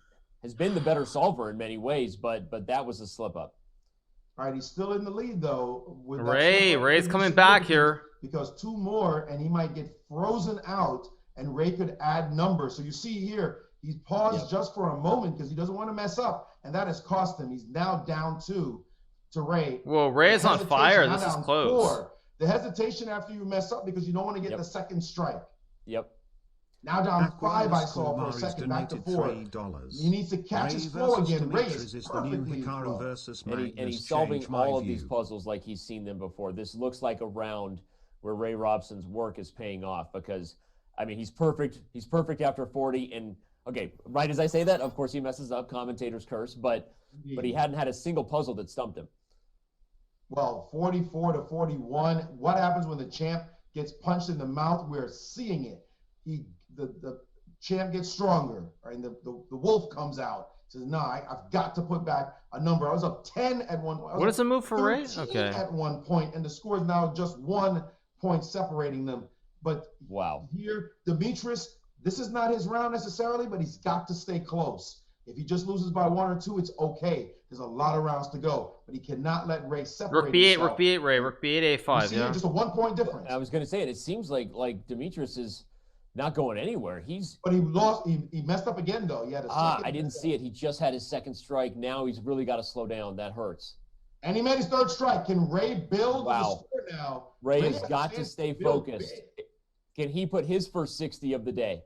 the better solver in many ways, but that was a slip up. All right, he's still in the lead though. Ray's coming back here. Because 2 more and he might get frozen out and Ray could add numbers. So you see here, he's paused just for a moment because he doesn't want to mess up. And that has cost him. He's now down 2 to Ray. Well, Ray is on fire. This is close. 4. The hesitation after you mess up because you don't want to get the second strike. Yep. Now down 5, I saw for a second, back to 4. He needs to catch his flow again. Ray is the new Hikaru versus and he's solving all of these puzzles like he's seen them before. This looks like a round where Ray Robson's work is paying off because, I mean, he's perfect. He's perfect after 40. And, okay, right as I say that, of course he messes up, commentator's curse, but he hadn't had a single puzzle that stumped him. Well, 44-41. What happens when the champ gets punched in the mouth? We're seeing it. The champ gets stronger, right? And the wolf comes out. Says, no, I've got to put back a number. I was up 10 at one point. What is the move for Ray? Okay. At one point, and the score is now just 1 point separating them. But here, Dimitris, this is not his round necessarily, but he's got to stay close. If he just loses by 1 or 2, it's okay. There's a lot of rounds to go, but he cannot let Ray separate. Rook B8, Rook B8, Ray, Rook B8, A5. Yeah, just a 1 point difference. I was going to say it. It seems like Dimitris is not going anywhere. But he lost. He messed up again though. He had I didn't see it. He just had his second strike. Now he's really got to slow down. That hurts. And he made his 3rd strike. Can Ray build the score now? Ray has got to stay focused. Can he put his first 60 of the day?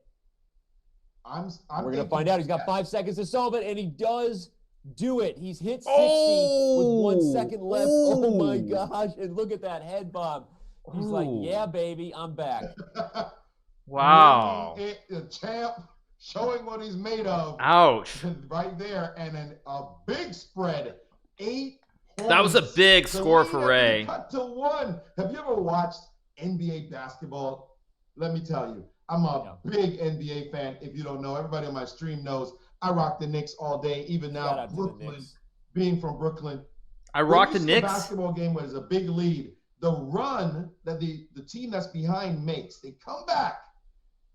We're going to find out. He's got 5 seconds to solve it, and he does do it. He's hit 60 with 1 second left. Oh my gosh. And look at that head bob. He's like, yeah, baby, I'm back. Wow. The champ showing what he's made of. Ouch. Right there. And then a big spread. 8 points. That was a big score for Ray. Cut to 1. Have you ever watched NBA basketball? Let me tell you, I'm a big NBA fan. If you don't know, everybody on my stream knows I rock the Knicks all day. Even now, Brooklyn, being from Brooklyn. I rock the Knicks. The basketball game was a big lead. The run that the team that's behind makes, they come back.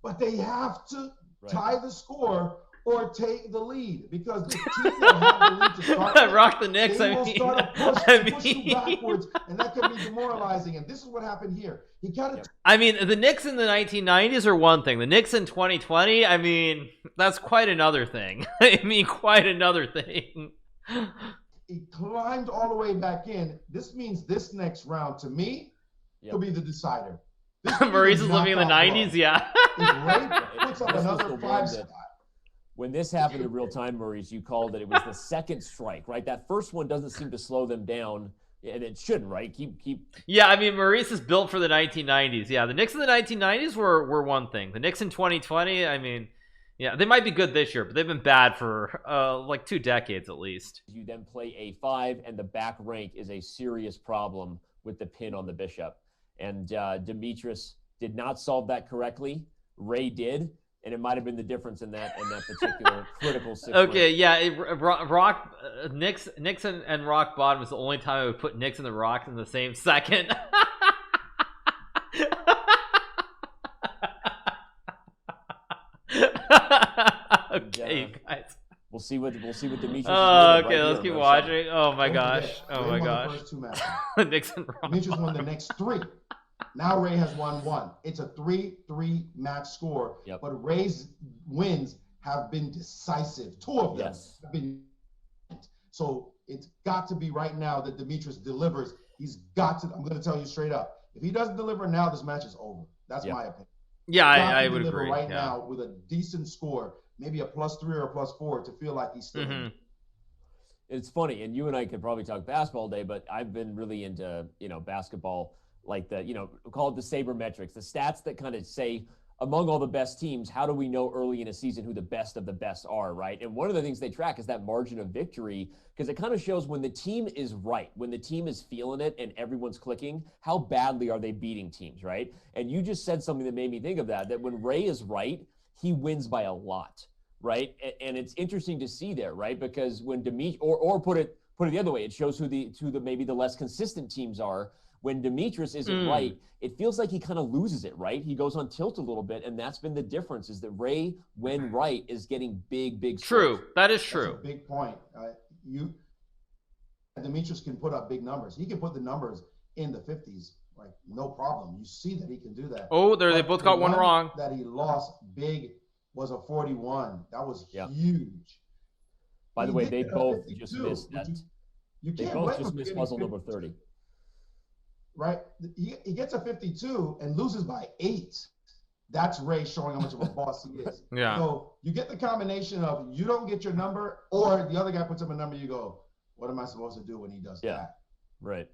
But they have to tie the score or take the lead because the team that have the lead to start rock the Knicks. They will start to push you backwards, and that can be demoralizing. And this is what happened here. He got it. I mean, the Knicks in the 1990s are one thing. The Knicks in 2020, I mean, that's quite another thing. Quite another thing. He climbed all the way back in. This means this next round, to me, could be the decider. Maurice is living in the 90s, puts up another 5 spot. When this happened in real time, Maurice, you called it. It was the second strike, right? That first one doesn't seem to slow them down, and it shouldn't, right? Keep. Yeah, I mean, Maurice is built for the 1990s. Yeah, the Knicks in the 1990s were one thing. The Knicks in 2020, I mean, yeah, they might be good this year, but they've been bad for like 2 decades at least. You then play A5, and the back rank is a serious problem with the pin on the bishop. And Dimitris did not solve that correctly. Ray did, and it might have been the difference in that particular critical situation. Okay, yeah, rock Knicks and rock bottom is the only time I would put Knicks and the Rocks in the same second. Okay, you guys. We'll see what Dimitris. Okay, let's keep watching. Oh my gosh. Oh my gosh. Knicks and Rock. Dimitris won the next 3. Now Ray has won 1. It's a 3-3 match score. But Ray's wins have been decisive. 2 of them have been. So it's got to be right now that Demetrius delivers. He's got to. I'm going to tell you straight up. If he doesn't deliver now, this match is over. That's my opinion. Yeah, I would agree. Right now with a decent score, maybe a +3 or a +4 to feel like he's still. It's funny, and you and I could probably talk basketball all day, but I've been really into basketball, like call it the sabermetrics, the stats that kind of say among all the best teams, how do we know early in a season who the best of the best are, right? And one of the things they track is that margin of victory, because it kind of shows when the team is right, when the team is feeling it and everyone's clicking, how badly are they beating teams, right? And you just said something that made me think of that when Ray is right, he wins by a lot, right? And it's interesting to see there, right? Because when Demetrius, or put it the other way, it shows who the maybe the less consistent teams are. When Demetrius isn't right, it feels like he kind of loses it, right? He goes on tilt a little bit, and that's been the difference, is that Ray, when right, is getting big True. strokes. That is true. That's a big point. Demetrius can put up big numbers. He can put the numbers in the 50s, like no problem. You see that he can do that. Oh, they both got one wrong. That he lost big was a 41. That was huge. By the way, they both just missed that. They both just missed puzzle number 30. Right? He gets a 52 and loses by 8. That's Ray showing how much of a boss he is. Yeah. So you get the combination of you don't get your number, or the other guy puts up a number, you go, what am I supposed to do when he does that? Right.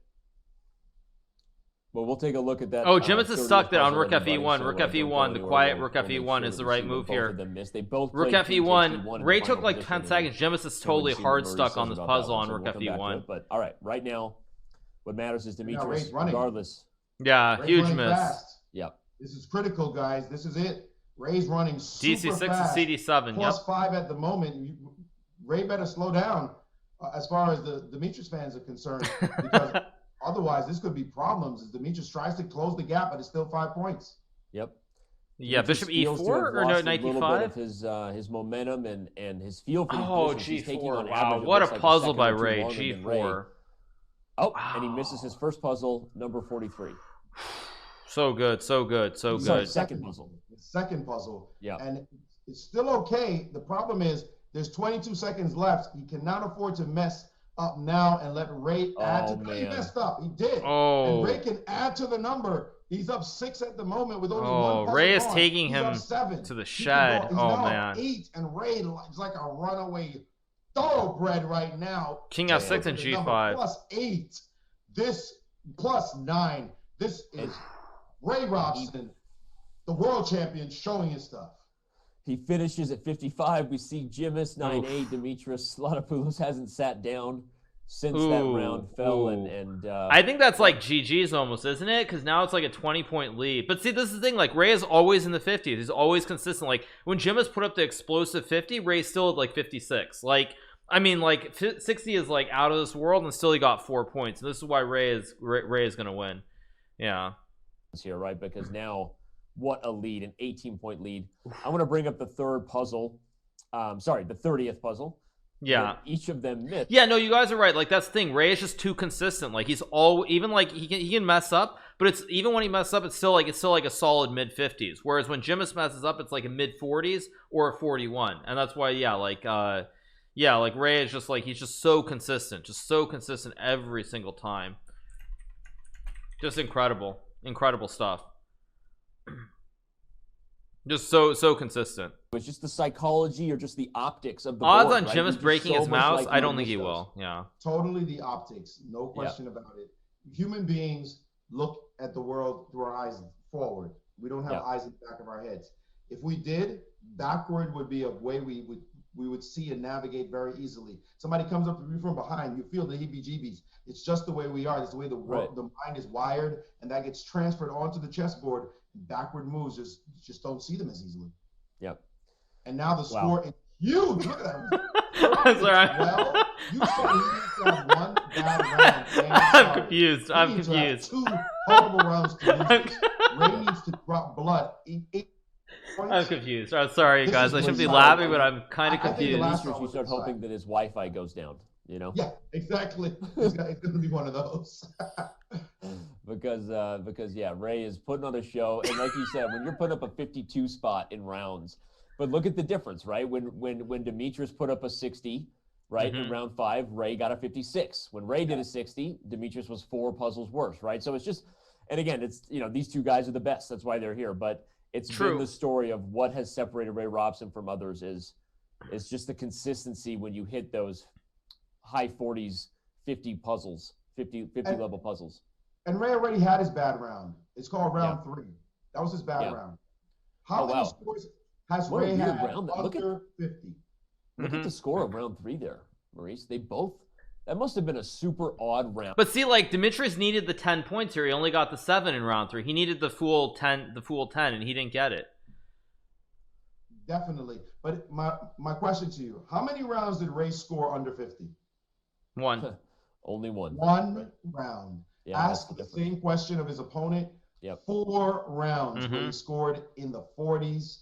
Well, we'll take a look at that. Oh, Jimmons is stuck there on Rook FE1. Rook FE1. The quiet Rook FE1 is the right move here. They both Rook FE1. Ray took like 10 seconds. Jimmons is totally hard stuck on this puzzle on Rook FE1. But all right, right now, what matters is Demetrius, regardless. Yeah, huge miss. Fast. Yep. This is critical, guys. This is it. Ray's running super DC6 fast. to CD7. +5 at the moment. Ray better slow down as far as the Demetrius fans are concerned, because otherwise this could be problems. As Demetrius tries to close the gap, but it's still 5 points. Yep. Yeah, Bishop E4 or no, Knight E5? His momentum and his feel for the positions. G4. Wow, what a puzzle by Ray. G4. Oh, and he misses his first puzzle, number 43. So good. Second puzzle. Second puzzle. Yeah. And it's still okay. The problem is there's 22 seconds left. He cannot afford to mess up now and let Ray add to the. He messed up. He did. And Ray can add to the number. He's up 6 at the moment with only one puzzle. Ray is on. taking him to the shed. He's man. 8, and Ray is like a runaway thoroughbred right now. King F6 and G5. +8. This +9. This is Ray Robson, the world champion, showing his stuff. He finishes at 55. We see Jimmons 9-8. Demetrius Slotopoulos hasn't sat down since that round fell. And I think that's like GG's almost, isn't it? Because now it's like a 20-point lead. But see, this is the thing. Like, Ray is always in the 50s. He's always consistent. Like, when Jimmons put up the explosive 50, Ray's still at like 56. Like, I mean, like 60 is like out of this world, and still he got 4 points. And this is why Ray is going to win. Yeah. Here, right? Because now, what a lead, an 18-point lead. I want to bring up the third puzzle. The 30th puzzle. Yeah. Each of them missed. Yeah, no, you guys are right. Like, that's the thing. Ray is just too consistent. Like, he's even like he can mess up, but it's even when he messes up, it's still like a solid mid-50s. Whereas when Jimmons messes up, it's like a mid-40s or a 41. And that's why, like Ray is just like, he's just so consistent every single time. Just incredible stuff. Just so consistent. It's just the psychology or just the optics of the odds board, on right? Jimmons breaking his mouse. I don't think he will. Yeah, totally the optics, no question about it. Human beings look at the world through our eyes forward. We don't have eyes in the back of our heads. If we did, backward would be a way we would see and navigate very easily. Somebody comes up to you from behind, you feel the heebie-jeebies. It's just the way we are. It's the way the mind is wired, and that gets transferred onto the chessboard. Backward moves just don't see them as easily. Yep. And now the score is huge. Look at that. That's all right. Well, you said he needs to have one bad round. I'm confused. I'm confused. 2 horrible rounds to lose. Ray needs to drop blood. I'm confused. I'm sorry, guys. I shouldn't be laughing, but I'm kind of confused. You start hoping that his Wi-Fi goes down. You know? Yeah, exactly. It's going to be one of those. because Ray is putting on a show, and like you said, when you're putting up a 52 spot in rounds, but look at the difference, right? When Demetrius put up a 60, right? In round 5, Ray got a 56. When Ray did a 60, Demetrius was 4 puzzles worse, right? So it's just, and again, it's, you know, these two guys are the best. That's why they're here. But it's been the story of what has separated Ray Robson from others is just the consistency when you hit those high 40s, 50 puzzles, 50 level puzzles. And Ray already had his bad round. It's called round 3. That was his bad round. How many scores has Ray had under 50? Look at the score of round 3 there, Maurice. They both, that must have been a super odd round. But see, like, Demetrius needed the 10 points here. He only got the 7 in round 3. He needed the full 10, and he didn't get it. Definitely. But my question to you, how many rounds did Ray score under 50? 1. Only 1. 1 round. Yeah, ask the same question of his opponent. 4 rounds where he scored in the 40s,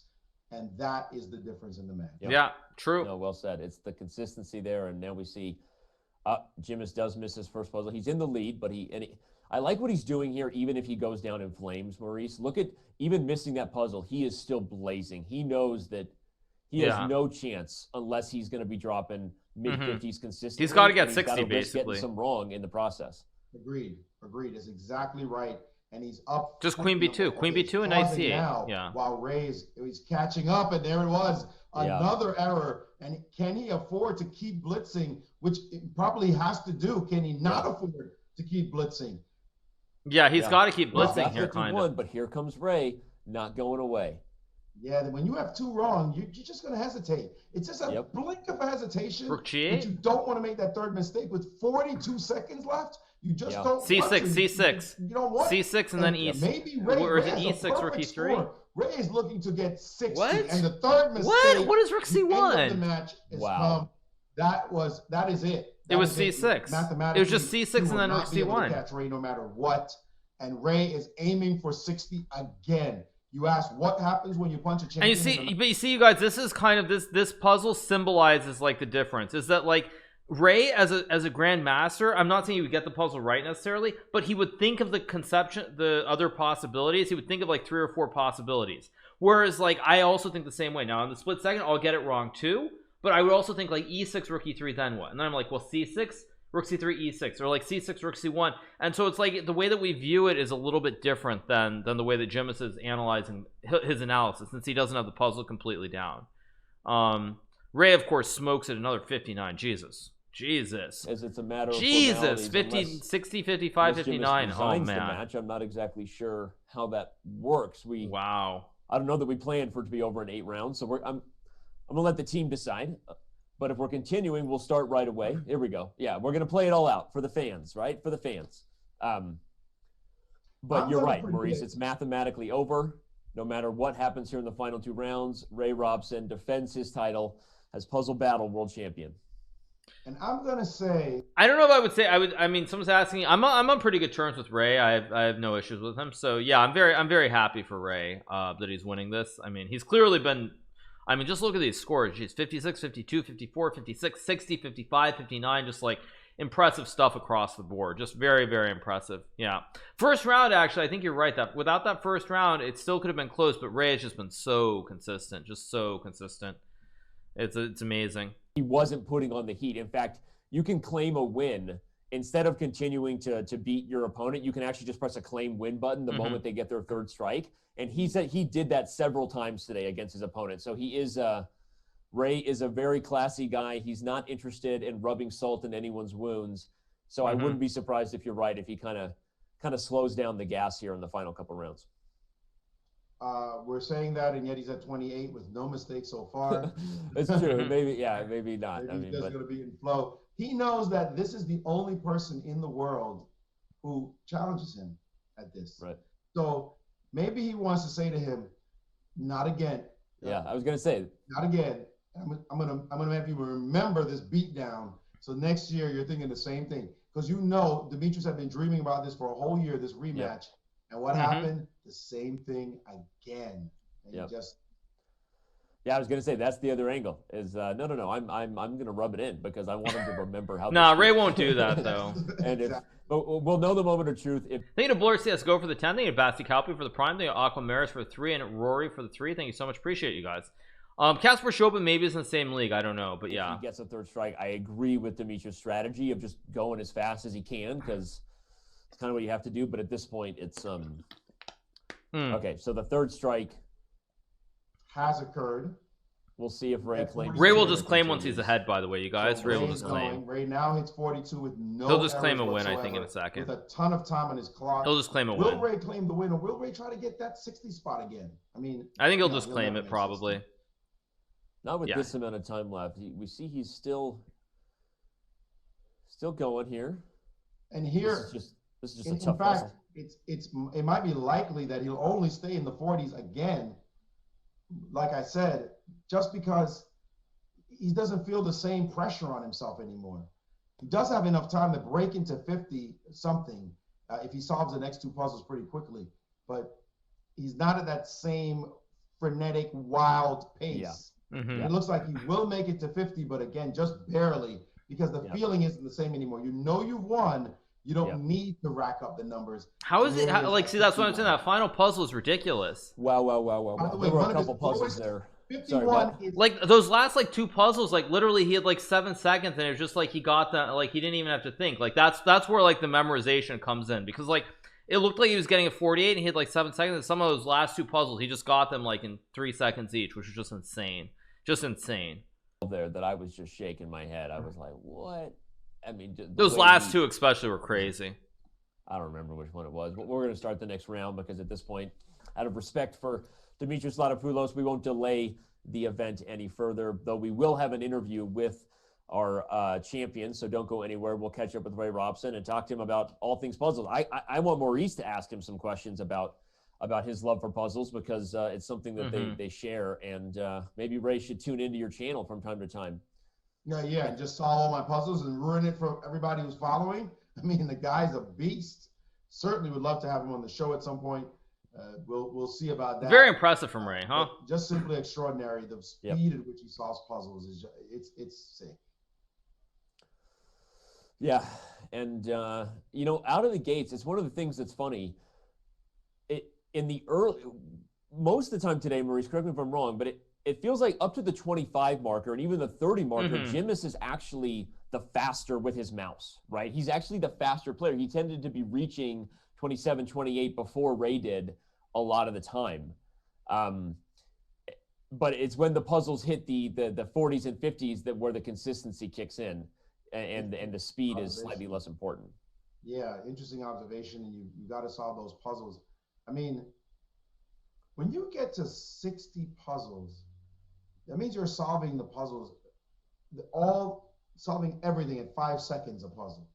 and that is the difference in the match. Yeah, true. No, well said. It's the consistency there, and now we see Jimis does miss his first puzzle. He's in the lead, but I like what he's doing here, even if he goes down in flames, Maurice. Look at, even missing that puzzle, he is still blazing. He knows that he has no chance unless he's going to be dropping mid-50s consistently. He's got to get 60, basically. Getting some wrong in the process. Agreed. That's exactly right. And he's up. Just Queen B2. Queen B2 and Knight C8. Yeah. While Ray's catching up, and there it was. Another error. And can he afford to keep blitzing, which it probably has to do? Can he not afford to keep blitzing? Yeah, he's got to keep blitzing here, kind of. But here comes Ray, not going away. Yeah, when you have 2 wrong, you're just going to hesitate. It's just a blink of hesitation. But you don't want to make that 3rd mistake. With 42 seconds left, you just don't C6, want to. C6. You know what? C6 and then E6. Maybe Ray, or is it E6 Rook E3? Ray is looking to get 60. What? And the 3rd mistake. What is Rook C1? End of the match is come. That is it. It was C6. Mathematically, it was just C6 and then Rook C1. Catch Ray no matter what. And Ray is aiming for 60 again. You ask what happens when you punch a champion. And you see, you guys, this is kind of this puzzle symbolizes like the difference. Is that like Ray as a grandmaster? I'm not saying he would get the puzzle right necessarily, but he would think of the other possibilities. He would think of like 3 or 4 possibilities. Whereas like I also think the same way. Now in the split second, I'll get it wrong too. But I would also think like E6, Rook E3, then what? And then I'm like, well, C6. Rook C3, E6, or like C6, Rook C1. And so it's like the way that we view it is a little bit different than the way that Jimis is analyzing his analysis, since he doesn't have the puzzle completely down. Ray, of course, smokes at another 59. Jesus. As it's a matter of Jesus, 50, 60, 55, 59. Oh, man. Match. I'm not exactly sure how that works. Wow. I don't know that we planned for it to be over in 8 rounds, so I'm going to let the team decide. But if we're continuing, we'll start right away. Here we go. Yeah, we're going to play it all out for the fans, right? For the fans. But you're right, Maurice. It's mathematically over. No matter what happens here in the final 2 rounds, Ray Robson defends his title as Puzzle Battle World Champion. And I'm going to say... I don't know if I would say... I mean, someone's asking... I'm on pretty good terms with Ray. I have no issues with him. So, yeah, I'm very happy for Ray that he's winning this. I mean, he's clearly been... I mean, just look at these scores. Jeez, 56, 52, 54, 56, 60, 55, 59. Just like impressive stuff across the board. Just very, very impressive. Yeah. First round, actually, I think you're right. That without that first round, it still could have been close. But Ray has just been so consistent. Just so consistent. It's amazing. He wasn't putting on the heat. In fact, you can claim a win. Instead of continuing to beat your opponent, you can actually just press a claim win button the moment they get their 3rd strike. And he said he did that several times today against his opponent. So he is Ray is a very classy guy. He's not interested in rubbing salt in anyone's wounds. So I wouldn't be surprised if you're right, if he kind of slows down the gas here in the final couple rounds. We're saying that, and yet he's at 28 with no mistakes so far. It's true. Maybe not. Maybe he's just going to be in flow. He knows that this is the only person in the world who challenges him at this. Right. So maybe he wants to say to him, "Not again." Yeah, I was going to say, "Not again." I'm gonna have you remember this beatdown. So next year you're thinking the same thing, because you know Demetrius had been dreaming about this for a whole year, this rematch. Yeah. And what happened? The same thing again. And you just... Yeah, I was gonna say that's the other angle. Is no. I'm gonna rub it in because I want him to remember how. Nah, Ray won't do that though. And but we'll know the moment of truth. Thank you to Blur CSGO for the 10. Thank you to SpicyCaterpillar for the Prime. Thank you to Aquamaris for the 3 and Rory for the 3. Thank you so much. Appreciate you guys. Casper Shobin maybe is in the same league. I don't know, but yeah. If he gets a third strike, I agree with Demetrius' strategy of just going as fast as he can because it's kind of what you have to do. But at this point, it's okay. So the third strike has occurred. We'll see if Ray claims. Ray will just claim once he's ahead. By the way, you guys, So Ray will just claim. Ray now hits 42 with no. He'll just claim a errors win, I think, whatsoever, in a second. with a ton of time on his clock. He'll just claim a Will win. Ray claim the win, or will Ray try to get that 60 spot again? I mean, I think he'll just claim it probably. Not with this amount of time left. We see he's still going here. And here, this is just a tough in fact, puzzle. it might be likely that he'll only stay in the 40s again. Like I said, just because he doesn't feel the same pressure on himself anymore. He does have enough time to break into 50 something if he solves the next two puzzles pretty quickly, but he's not at that same frenetic, wild pace. Yeah. It looks like he will make it to 50, but again, just barely, because the feeling isn't the same anymore. You know you've won. You don't need to rack up the numbers. How is it? Like, see, that's what I'm saying. That final puzzle is ridiculous. Wow. By the way, There were one a of his couple puzzles lowest- there. 51 is Like those last like two puzzles, like literally he had like 7 seconds, and it was just like he got that. Like he didn't even have to think. Like that's where like the memorization comes in, because like it looked like he was getting a 48 and he had like 7 seconds. And some of those last two puzzles, he just got them like in 3 seconds each, which was just insane. Just insane. There that I was just shaking my head. I was like, what? I mean, those last two especially were crazy. I don't remember which one it was, but we're going to start the next round because at this point, out of respect for Demetrius Latopoulos, we won't delay the event any further, though we will have an interview with our champion, so don't go anywhere. We'll catch up with Ray Robson and talk to him about all things puzzles. I want Maurice to ask him some questions about his love for puzzles, because it's something that they share, and maybe Ray should tune into your channel from time to time. Yeah, and just solve all my puzzles and ruin it for everybody who's following. I mean, the guy's a beast. Certainly would love to have him on the show at some point. We'll see about that. Very impressive from Ray, huh? But just simply extraordinary. The speed at which he solves puzzles is it's sick. Yeah, and out of the gates, it's one of the things that's funny. Most of the time today, Maurice, correct me if I'm wrong, but it feels like up to the 25 marker and even the 30 marker, Jimis is actually the faster with his mouse, right? He's actually the faster player. He tended to be reaching 27, 28 before Ray did a lot of the time. But it's when the puzzles hit the 40s and 50s where the consistency kicks in, and the speed is slightly less important. Yeah, interesting observation, and you got to solve those puzzles. I mean, when you get to 60 puzzles, that means you're solving the puzzles, solving everything in 5 seconds a puzzle,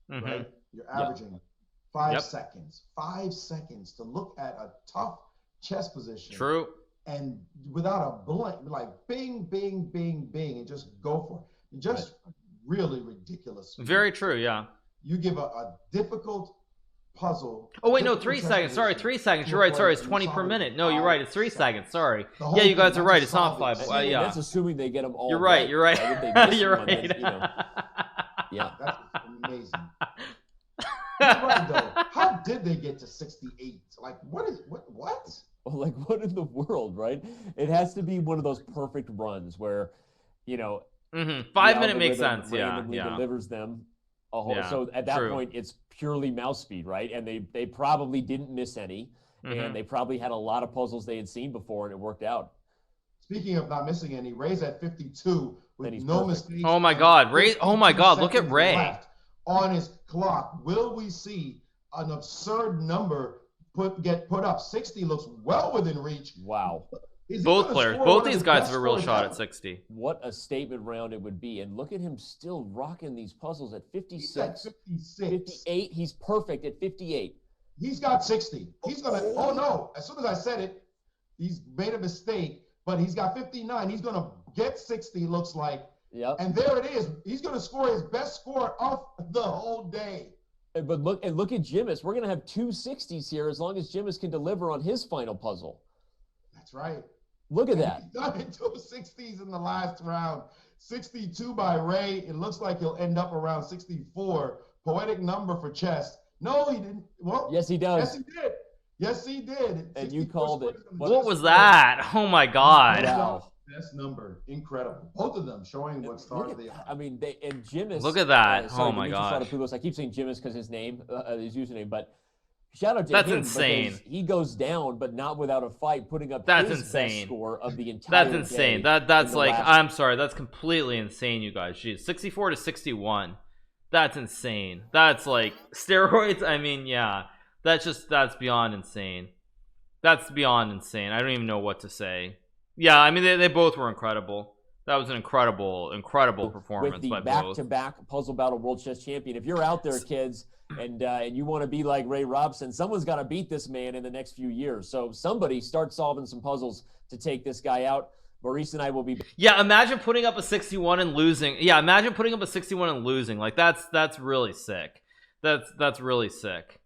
right? You're averaging 5 seconds. 5 seconds to look at a tough chess position. True. And without a blink, like bing, bing, bing, bing, and just go for it. Just really ridiculous. Very true, yeah. You give a difficult puzzle. Oh wait, no, 3 seconds. Sorry, 3 seconds. You're right. Sorry, it's 20 per minute. No, you're right. It's 3 seconds. Sorry. Yeah, you guys are right. It's not 5. Yeah. That's assuming they get them all. You're right. You're right. You're right. Yeah. That's amazing. You're right, though. How did they get to 68? Like, what? Well, like, what in the world, right? It has to be one of those perfect runs where, 5 minute makes sense. Yeah. Delivers them. So at that point, it's purely mouse speed, right? And they probably didn't miss any, and they probably had a lot of puzzles they had seen before, and it worked out. Speaking of not missing any, Ray's at 52 with no mistakes. Oh my God, Ray! Oh my God, look at Ray on his clock. Will we see an absurd number get put up? 60 looks well within reach. Wow. Both players, both these guys have a real shot at 60. What a statement round it would be. And look at him still rocking these puzzles at 56. He's at 56. 58. He's perfect at 58. He's got 60. He's going to, oh no, as soon as I said it, he's made a mistake, but he's got 59. He's going to get 60, looks like. Yep. And there it is. He's going to score his best score of the whole day. But look at Jimis. We're going to have 2 60s here as long as Jimis can deliver on his final puzzle. That's right. Look at that. He's done it 2 60s in the last round. 62 by Ray. It looks like he'll end up around 64. Poetic number for chess. No, he didn't. Well, yes, he does. Yes, he did. Yes, he did. And you called it. What was that? Oh my god. Wow. Best number, incredible. Both of them showing what stars they are. I mean, and Jimis. Look at that. Sorry, oh my gosh. gosh. I keep saying Jimis because his name, his username, but shout out to That's him. insane. He goes down, but not without a fight, putting up That's his insane. best score of the entire That's insane. day That's in like, last... I'm sorry, that's completely insane, you guys. Jeez, 64 to 61. That's insane. That's like steroids. I mean, yeah, that's beyond insane. That's beyond insane. I don't even know what to say. Yeah, I mean, they both were incredible. That was an incredible performance by both. With the back-to-back Puzzle Battle World Chess Champion. If you're out there, kids, and you want to be like Ray Robson, someone's got to beat this man in the next few years. So somebody start solving some puzzles to take this guy out. Maurice and I will be. Yeah, imagine putting up a 61 and losing. Yeah, imagine putting up a 61 and losing. Like that's really sick. That's really sick.